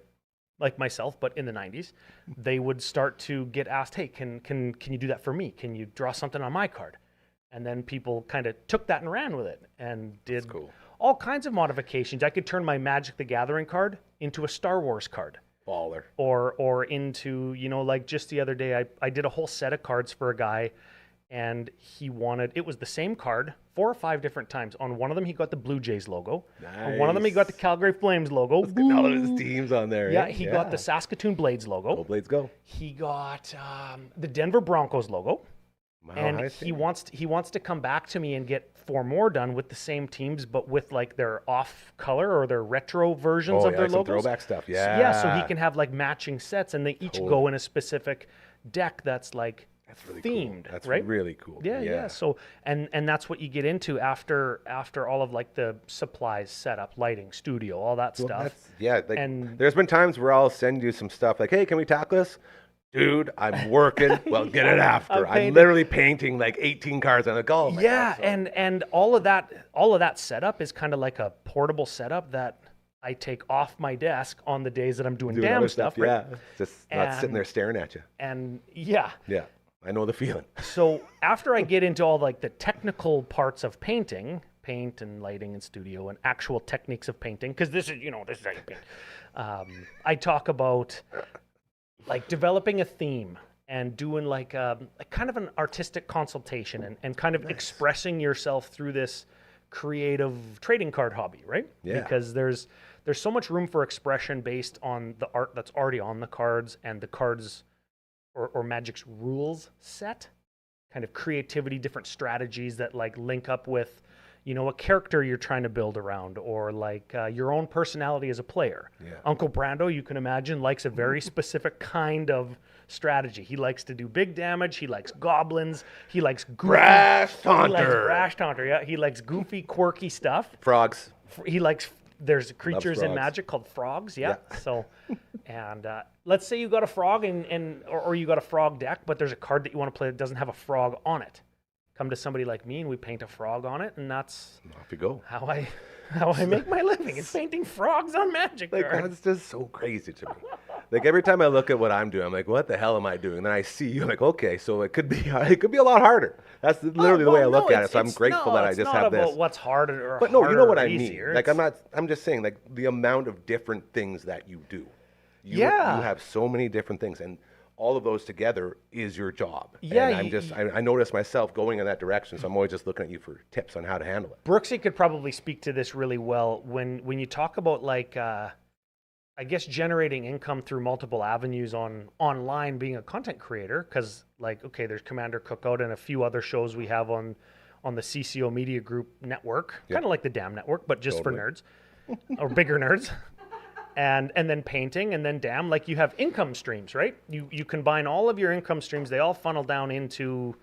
like myself, but in the 90s, they would start to get asked, hey, can you do that for me? Can you draw something on my card? And then people kind of took that and ran with it and did cool. all kinds of modifications. I could turn my Magic the Gathering card into a Star Wars card. Baller. Or into, you know, like just the other day, I did a whole set of cards for a guy, and he wanted, it was the same card 4 or 5 different times. On one of them, he got the Blue Jays logo. On one of them, he got the Calgary Flames logo. All of his teams on there. Yeah, eh? he got the Saskatoon Blades logo. Go Blades, go. He got the Denver Broncos logo. Wow, And I see. he wants to come back to me and get 4 more done with the same teams, but with like their off color or their retro versions of their some logos. throwback stuff. Yeah. Yeah, so he can have like matching sets, and they each go in a specific deck that's like really themed, cool. That's right? really cool. Yeah. So and that's what you get into after all of like the supplies, setup, lighting, studio, all that Well, stuff. like, And- there's been times where I'll send you some stuff like, hey, can we tackle this? Dude, I'm working. Well, get it after. I'm painting. literally painting like 18 cards on a go. Oh my Yeah, God, so- and all of that setup is kind of like a portable setup that I take off my desk on the days that I'm doing Doing damn other stuff, right? Yeah, just not sitting And- there staring at you. And yeah, Yeah, I know the feeling. so after I get into all like the technical parts of painting, paint and lighting and studio and actual techniques of painting, because this is how you paint. I talk about like developing a theme and doing like a kind of an artistic consultation and kind of expressing yourself through this creative trading card hobby, right? Yeah. Because there's so much room for expression based on the art that's already on the cards and the cards or Magic's rules set, kind of creativity, different strategies that like link up with, you know, a character you're trying to build around, or like your own personality as a player. Yeah. Uncle Brando, you can imagine, likes a very specific kind of strategy. He likes to do big damage. He likes goblins. He likes goofy, Brash He likes Taunter. Brash Taunter, yeah. He likes goofy, quirky stuff. Frogs. He likes, there's creatures in frogs. Magic called frogs, yeah. So, and let's say you got a frog or you got a frog deck, but there's a card that you want to play that doesn't have a frog on it. Come to somebody like me and we paint a frog on it, and that's Off you go. how I make my living. It's painting frogs on Magic Like, cards. that's just so crazy to me. Like, every time I look at what I'm doing, I'm like, what the hell am I doing? And then I see you, like, okay, so it could be a lot harder. That's literally the way I look at it. So I'm grateful that I just have It's not this. about what's harder or But no, you know what I easier. mean. Like, I'm just saying, like, the amount of different things that you do. Yeah. You have so many different things, and all of those together is your job. Yeah, And I notice myself going in that direction, so I'm always just looking at you for tips on how to handle it. Brooksy could probably speak to this really well when you talk about like I guess generating income through multiple avenues online, being a content creator, because like, okay, there's Commander Cookout and a few other shows we have on the CCO Media Group network, kind of like the DAM network, but just for nerds or bigger nerds. And then painting, and then DAM, like you have income streams, right? You combine all of your income streams, they all funnel down into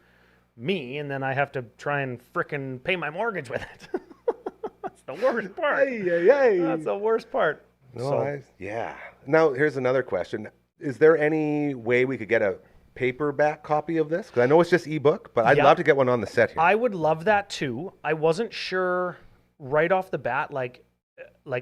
me, and then I have to try and frickin' pay my mortgage with it. That's the worst part. That's the worst part. No, yeah. Now, here's another question. Is there any way we could get a paperback copy of this? Because I know it's just ebook, but I'd Yeah. love to get one on the set here. I would love that too. I wasn't sure right off the bat, like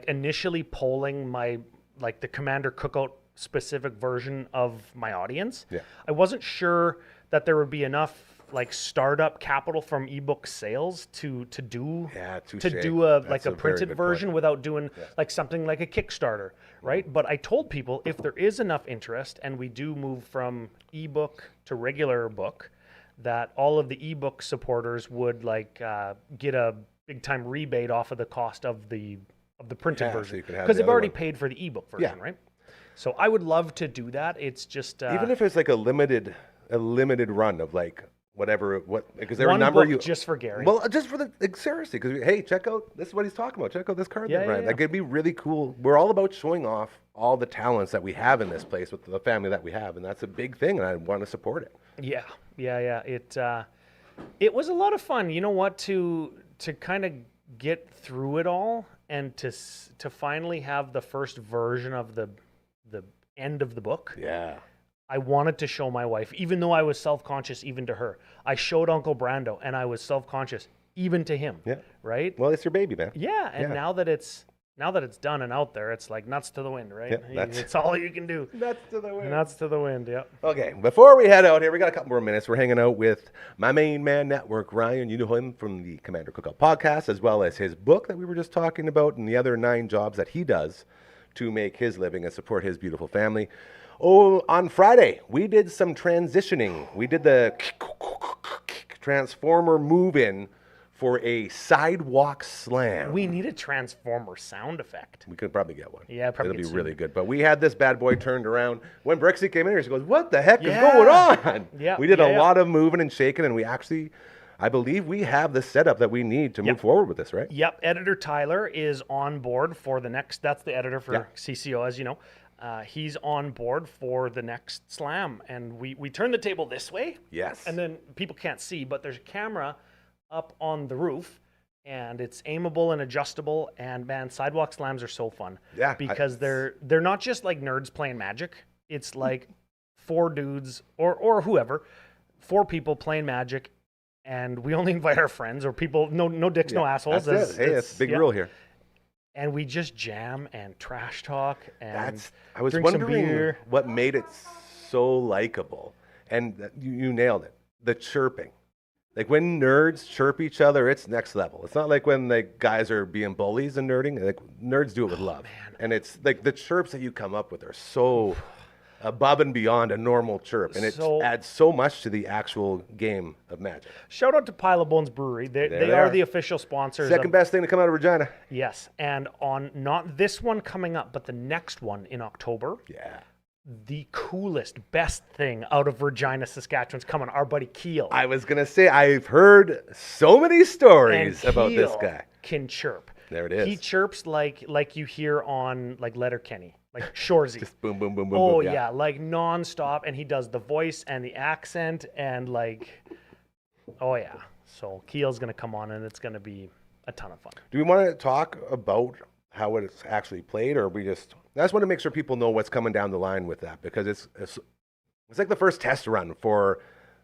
initially polling my, like the Commander Cookout specific version of my audience. Yeah. I wasn't sure that there would be enough like startup capital from ebook sales to do touche. to do a That's like a a very printed good version point. without doing like something like a Kickstarter, right? But I told people if there is enough interest and we do move from ebook to regular book, that all of the ebook supporters would like get a big time rebate off of the cost of the printed Yeah, so version you could have because the they've other already one. paid for the ebook version, Yeah. right? So I would love to do that. It's just Even if it's like a limited run of like whatever, because there are a one number book you just for Gary. Well, just for the seriously, because hey, check out this is what he's talking about. Check out this card, Yeah, that, yeah, right? yeah. Like it'd be really cool. We're all about showing off all the talents that we have in this place with the family that we have, and that's a big thing, and I want to support it. Yeah. It was a lot of fun. You know what? To kind of get through it all and to finally have the first version of the end of the book. Yeah, I wanted to show my wife, even though I was self-conscious even to her. I showed Uncle Brando, and I was self-conscious even to him. Yeah. Right? Well, it's your baby, man. Yeah, and Yeah. now that it's done and out there, it's like nuts to the wind, right? Yeah, that's- It's all you can do. Nuts to the wind. Nuts to the wind, yeah. Okay, before we head out here, we got a couple more minutes. We're hanging out with my main man network, Ryan. You know him from the Commander Cookout podcast, as well as his book that we were just talking about and the other 9 jobs that he does to make his living and support his beautiful family. Oh, on Friday, we did some transitioning. We did the Transformer move-in for a sidewalk slam. We need a transformer sound effect. We could probably get one. Yeah, probably It'll be get really some. good. But we had this bad boy turned around. When Brixie came in here, she goes, "What the heck is Yeah. going on?" Yeah, We did a yeah. lot of moving and shaking, and we actually, I believe we have the setup that we need to move forward with this, right? Yep, editor Tyler is on board for the next. That's the editor for Yeah. CCO, as you know. He's on board for the next slam, and we turn the table this way, Yes. and then people can't see, but there's a camera up on the roof, and it's aimable and adjustable. And man, sidewalk slams are so fun. Yeah, because they're not just like nerds playing Magic. It's like 4 dudes or whoever, 4 people playing Magic. And we only invite our friends or people, no dicks, no assholes. That's it. Hey, it's a big yeah. rule here. And we just jam and trash talk and I was drink some wondering beer. what made it so likable. And you nailed it. The chirping. Like when nerds chirp each other, it's next level. It's not like when like guys are being bullies and nerding. Like nerds do it with love. And it's like the chirps that you come up with are so above and beyond a normal chirp. And it So- adds so much to the actual game of Magic. Shout out to Pile of Bones Brewery. They they are are. the official sponsors. Second of, best thing to come out of Regina. Yes. And on not this one coming up, but the next one in October, Yeah. the coolest, best thing out of Regina, Saskatchewan's coming. Our buddy Keel. I was going to say, I've heard so many stories And about this Keel guy. can chirp. There it is. He chirps like you hear on like Letterkenny, like Shorzy. Just boom, boom, boom, boom, Oh boom. yeah, like nonstop, and he does the voice and the accent and like, oh yeah. So Keel's gonna come on, and it's gonna be a ton of fun. Do we want to talk about how it's actually played, or we just? I just want to make sure people know what's coming down the line with that, because it's like the first test run for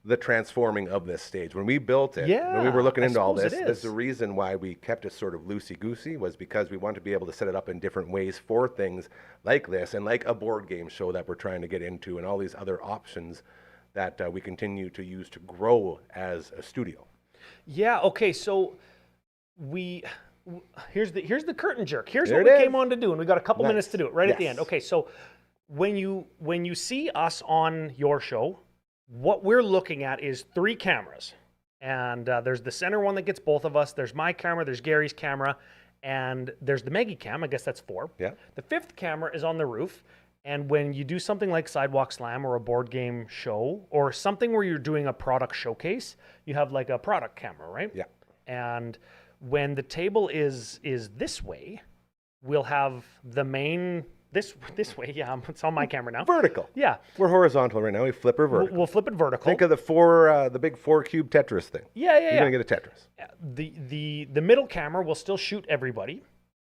the transforming of this stage. When we built it, when we were Yeah, looking I into all suppose this, it there's is. the reason why we kept it sort of loosey-goosey was because we wanted to be able to set it up in different ways for things like this and like a board game show that we're trying to get into and all these other options that we continue to use to grow as a studio. Yeah. Okay. So here's the curtain jerk. Here's There what it we is. came on to do, and we got a couple minutes to do it right at the Yes. end. Okay. So when you see us on your show, what we're looking at is 3 cameras, and there's the center one that gets both of us. There's my camera. There's Gary's camera, and there's the Meggie cam. I guess that's 4. Yeah. The 5th camera is on the roof. And when you do something like Sidewalk Slam or a board game show or something where you're doing a product showcase, you have like a product camera, right? Yeah. And when the table is this way, we'll have the main this way. Yeah, it's on my camera now. Vertical. Yeah, We're horizontal right now. We flip her vertical. we'll flip it vertical. Think of the big 4-cube Tetris thing. Yeah. You're gonna get a Tetris. The middle camera will still shoot everybody,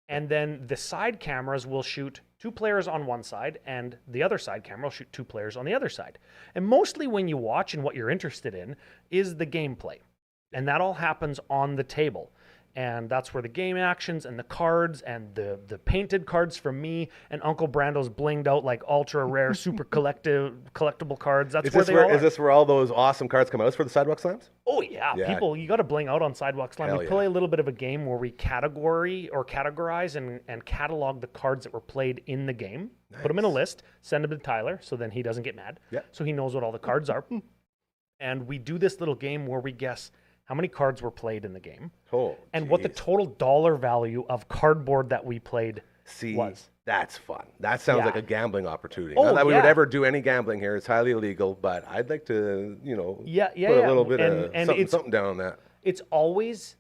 and then the side cameras will shoot 2 players on one side, and the other side camera will shoot 2 players on the other side. And mostly when you watch and what you're interested in is the gameplay, and that all happens on the table. And that's where the game actions and the cards and the painted cards from me and Uncle Brando's blinged out like ultra rare, super collectible cards. That's where they all are. Is this where all those awesome cards come out? Is this for the sidewalk slams? Oh yeah, Yeah. people, you got to bling out on Sidewalk Slam. Hell We yeah. play a little bit of a game where we categorize and catalog the cards that were played in the game. Put them in a list, send them to Tyler, so then he doesn't get mad. Yeah. So he knows what all the cards are. And we do this little game where we guess how many cards were played in the game Oh, and what the geez. total dollar value of cardboard that we played was. That's fun. That sounds Yeah. like a gambling opportunity. Oh, Not that we would yeah. ever do any gambling here. It's highly illegal, but I'd like to, Yeah, put a little bit of and something, it's something down on that. it's always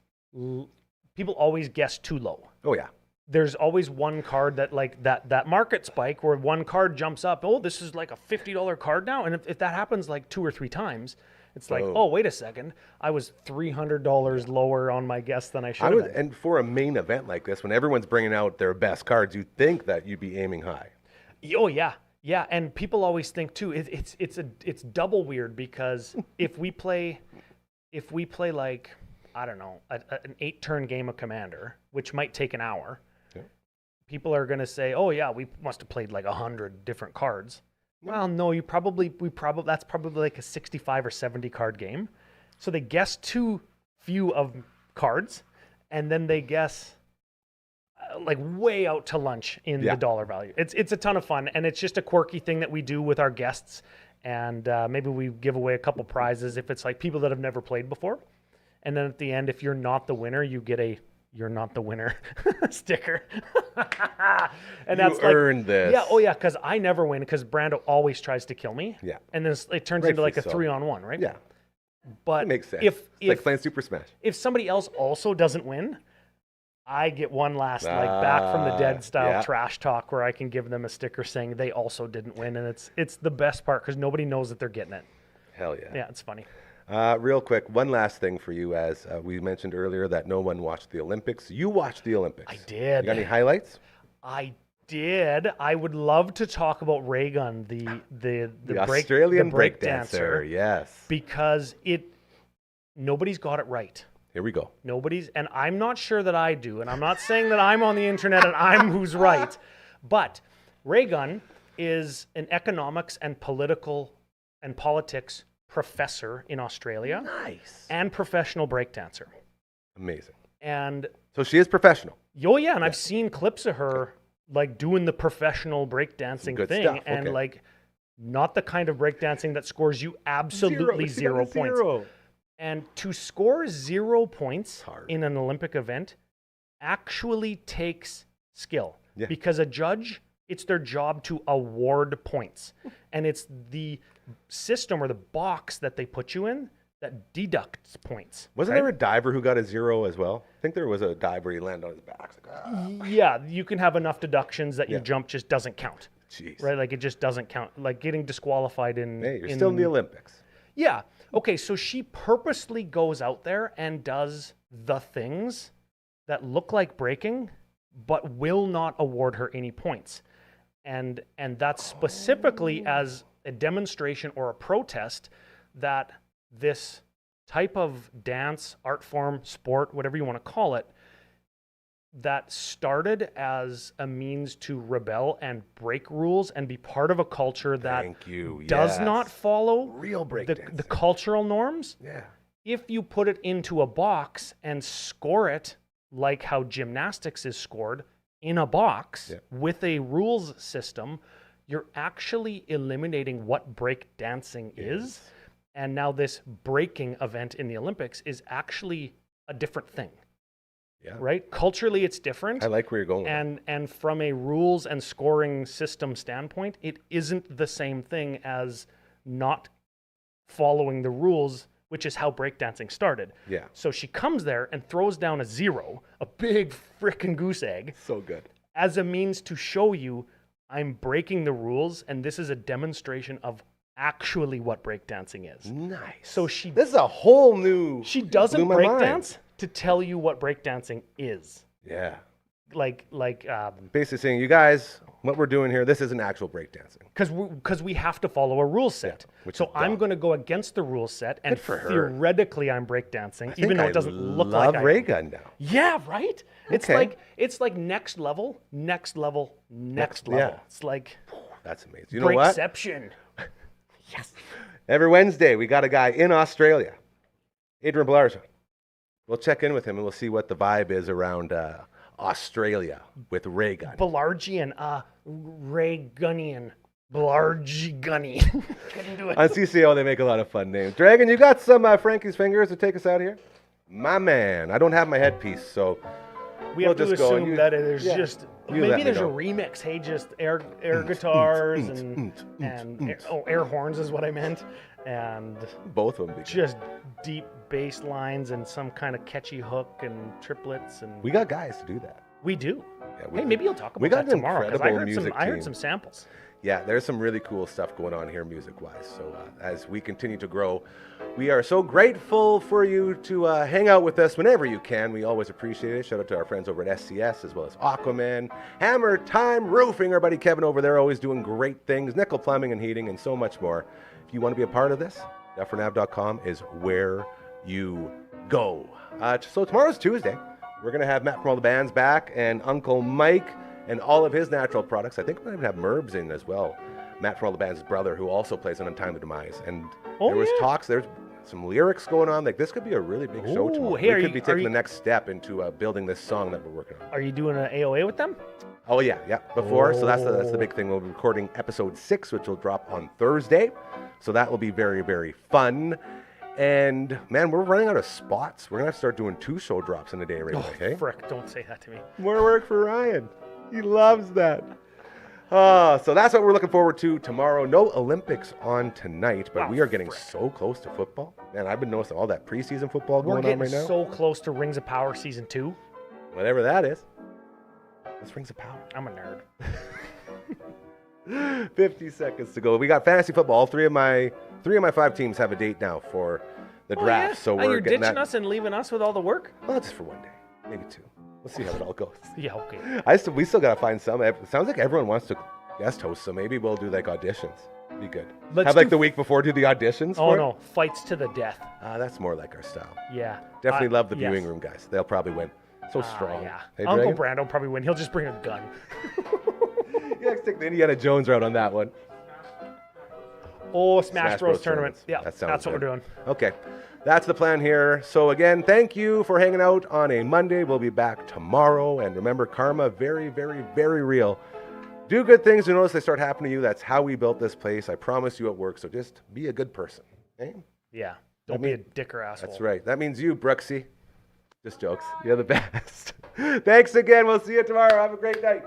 people always guess too low. Oh, yeah. There's always one card that like that market spike where one card jumps up. Oh, this is like a $50 card now. And if that happens like 2 or 3 times, it's like, Oh. oh, wait a second. I was $300 lower on my guess than I should have been. And for a main event like this, when everyone's bringing out their best cards, you'd think that you'd be aiming high. Oh, yeah. Yeah, and people always think too. It's double weird because if we play like I don't know an 8-turn game of Commander, which might take an hour, people are gonna say, "Oh yeah, we must have played like 100 different cards." Well, no, we probably that's probably like a 65 or 70 card game. So they guess too few of cards, and then they guess like way out to lunch in the dollar value. It's a ton of fun, and it's just a quirky thing that we do with our guests, and maybe we give away a couple prizes if it's like people that have never played before, and then at the end, if you're not the winner, you get a "You're not the winner" sticker. And you earned this. Yeah, oh yeah, because I never win because Brando always tries to kill me. Yeah, and then it turns into like a 3-on-1, right? Yeah, but it makes sense. If it's like playing Super Smash. If somebody else also doesn't win, I get one last like back from the dead style trash talk where I can give them a sticker saying they also didn't win, and it's the best part because nobody knows that they're getting it. Hell yeah. Yeah, it's funny. Real quick, one last thing for you, as we mentioned earlier that no one watched the Olympics. You watched the Olympics. I did. You got any highlights? I did. I would love to talk about Raygun, the Australian break dancer. Yes. Because nobody's got it right. Here we go. And I'm not sure that I do, and I'm not saying that I'm on the internet and I'm who's right, but Raygun is an economics and politics professor in Australia. Nice. And professional breakdancer. Amazing. And so she is professional. Oh yeah, and I've seen clips of her like doing the professional breakdancing thing, stuff. and Okay. like not the kind of breakdancing that scores you absolutely zero points. And to score 0 points in an Olympic event actually takes skill. Yeah. Because a judge, it's their job to award points. And it's the system or the box that they put you in that deducts points. Wasn't there a diver who got a 0 as well? I think there was a diver, he landed on his back. Like, Yeah, you can have enough deductions that your jump just doesn't count. Jeez. Right? Like it just doesn't count. Like getting disqualified in... Hey, you're still in the Olympics. Yeah. Okay, so she purposely goes out there and does the things that look like breaking, but will not award her any points. And that's specifically as a demonstration or a protest that this type of dance, art form, sport, whatever you want to call it, that started as a means to rebel and break rules and be part of a culture that does not follow real break the cultural norms. Yeah. If you put it into a box and score it like how gymnastics is scored in a box with a rules system, you're actually eliminating what break dancing is. And now this breaking event in the Olympics is actually a different thing. Yeah. Right? Culturally, it's different. I like where you're going. And from a rules and scoring system standpoint, it isn't the same thing as not following the rules, which is how breakdancing started. Yeah. So she comes there and throws down a 0, a big frickin' goose egg. So good. As a means to show you I'm breaking the rules, and this is a demonstration of actually what breakdancing is. Nice. So this is a whole new... She doesn't breakdance to tell you what breakdancing is. Yeah. Like basically saying, you guys, what we're doing here, this isn't actual breakdancing. Because we have to follow a rule set. So I'm going to go against the rule set, and theoretically I'm breakdancing, even though it doesn't look like I love Raygun now. Yeah, right? Okay. It's like next level. Yeah. It's like that's amazing. You know what? Breakception. Yes. Every Wednesday, we got a guy in Australia, Adrian Blarson. We'll check in with him and we'll see what the vibe is around Australia with Raygun. Belargian, Raygunian, Blargy-gunny. Couldn't do it. On CCO, they make a lot of fun names. Dragon, you got some Frankie's Fingers to take us out of here? My man. I don't have my headpiece, so we have to assume that there's just... Maybe there's a remix. Hey, just air guitars and air horns is what I meant, and both of them. Just deep bass lines and some kind of catchy hook and triplets, and we got guys to do that. We do. Yeah, hey, maybe you'll talk about that tomorrow because I heard some samples. Yeah, there's some really cool stuff going on here music-wise. So as we continue to grow, we are so grateful for you to hang out with us whenever you can. We always appreciate it. Shout out to our friends over at SCS, as well as Aquaman, Hammer Time Roofing, our buddy Kevin over there, always doing great things, Nickel Plumbing and Heating, and so much more. If you want to be a part of this, DufferinAv.com is where you go. So tomorrow's Tuesday. We're going to have Matt from all the bands back, and Uncle Mike and all of his natural products. I think we're going to have Merbs in as well. Matt from all the band's brother, who also plays on Untimely Demise. And there was talks, there's some lyrics going on. Like, this could be a really big show tomorrow. Hey, we could be taking the next step into building this song that we're working on. Are you doing an AOA with them? Oh, yeah. Before. So that's the big thing. We'll be recording episode 6, which will drop on Thursday. So that will be very, very fun. And, man, we're running out of spots. We're going to have to start doing 2 show drops in a day right away, hey? Frick, don't say that to me. More work for Ryan. He loves that. So that's what we're looking forward to tomorrow. No Olympics on tonight, but we are getting so close to football. Man, I've been noticing all that preseason football going on right now. We're getting so close to Rings of Power Season 2. Whatever that is. What's Rings of Power? I'm a nerd. 50 seconds to go. We got fantasy football. All three of my 5 teams have a date now for the draft. Yeah. So and we're you're getting ditching that. us and leaving us with all the work? Well, just for one day, maybe 2. We'll see how it all goes. Yeah, okay. We still gotta find some. It sounds like everyone wants to guest host, so maybe we'll do like auditions. Be good. Let's Have the week before do the auditions. Oh for no, it? fights to the death. That's more like our style. Yeah. Definitely love the yes. viewing room guys. They'll probably win. So strong. Yeah. Hey, Uncle Dragon? Brando probably win. He'll just bring a gun. Yeah, stick the Indiana Jones route on that one. Oh, Smash Bros. Tournament. tournaments. Yeah, That sounds that's what good. we're doing. Okay, that's the plan here. So again, thank you for hanging out on a Monday. We'll be back tomorrow. And remember, karma, very, very, very real. Do good things to notice they start happening to you. That's how we built this place. I promise you it works. So just be a good person. Okay? Yeah. Don't be a dick or asshole. That's right. That means you, Brooksy. Just jokes. You're the best. Thanks again. We'll see you tomorrow. Have a great night.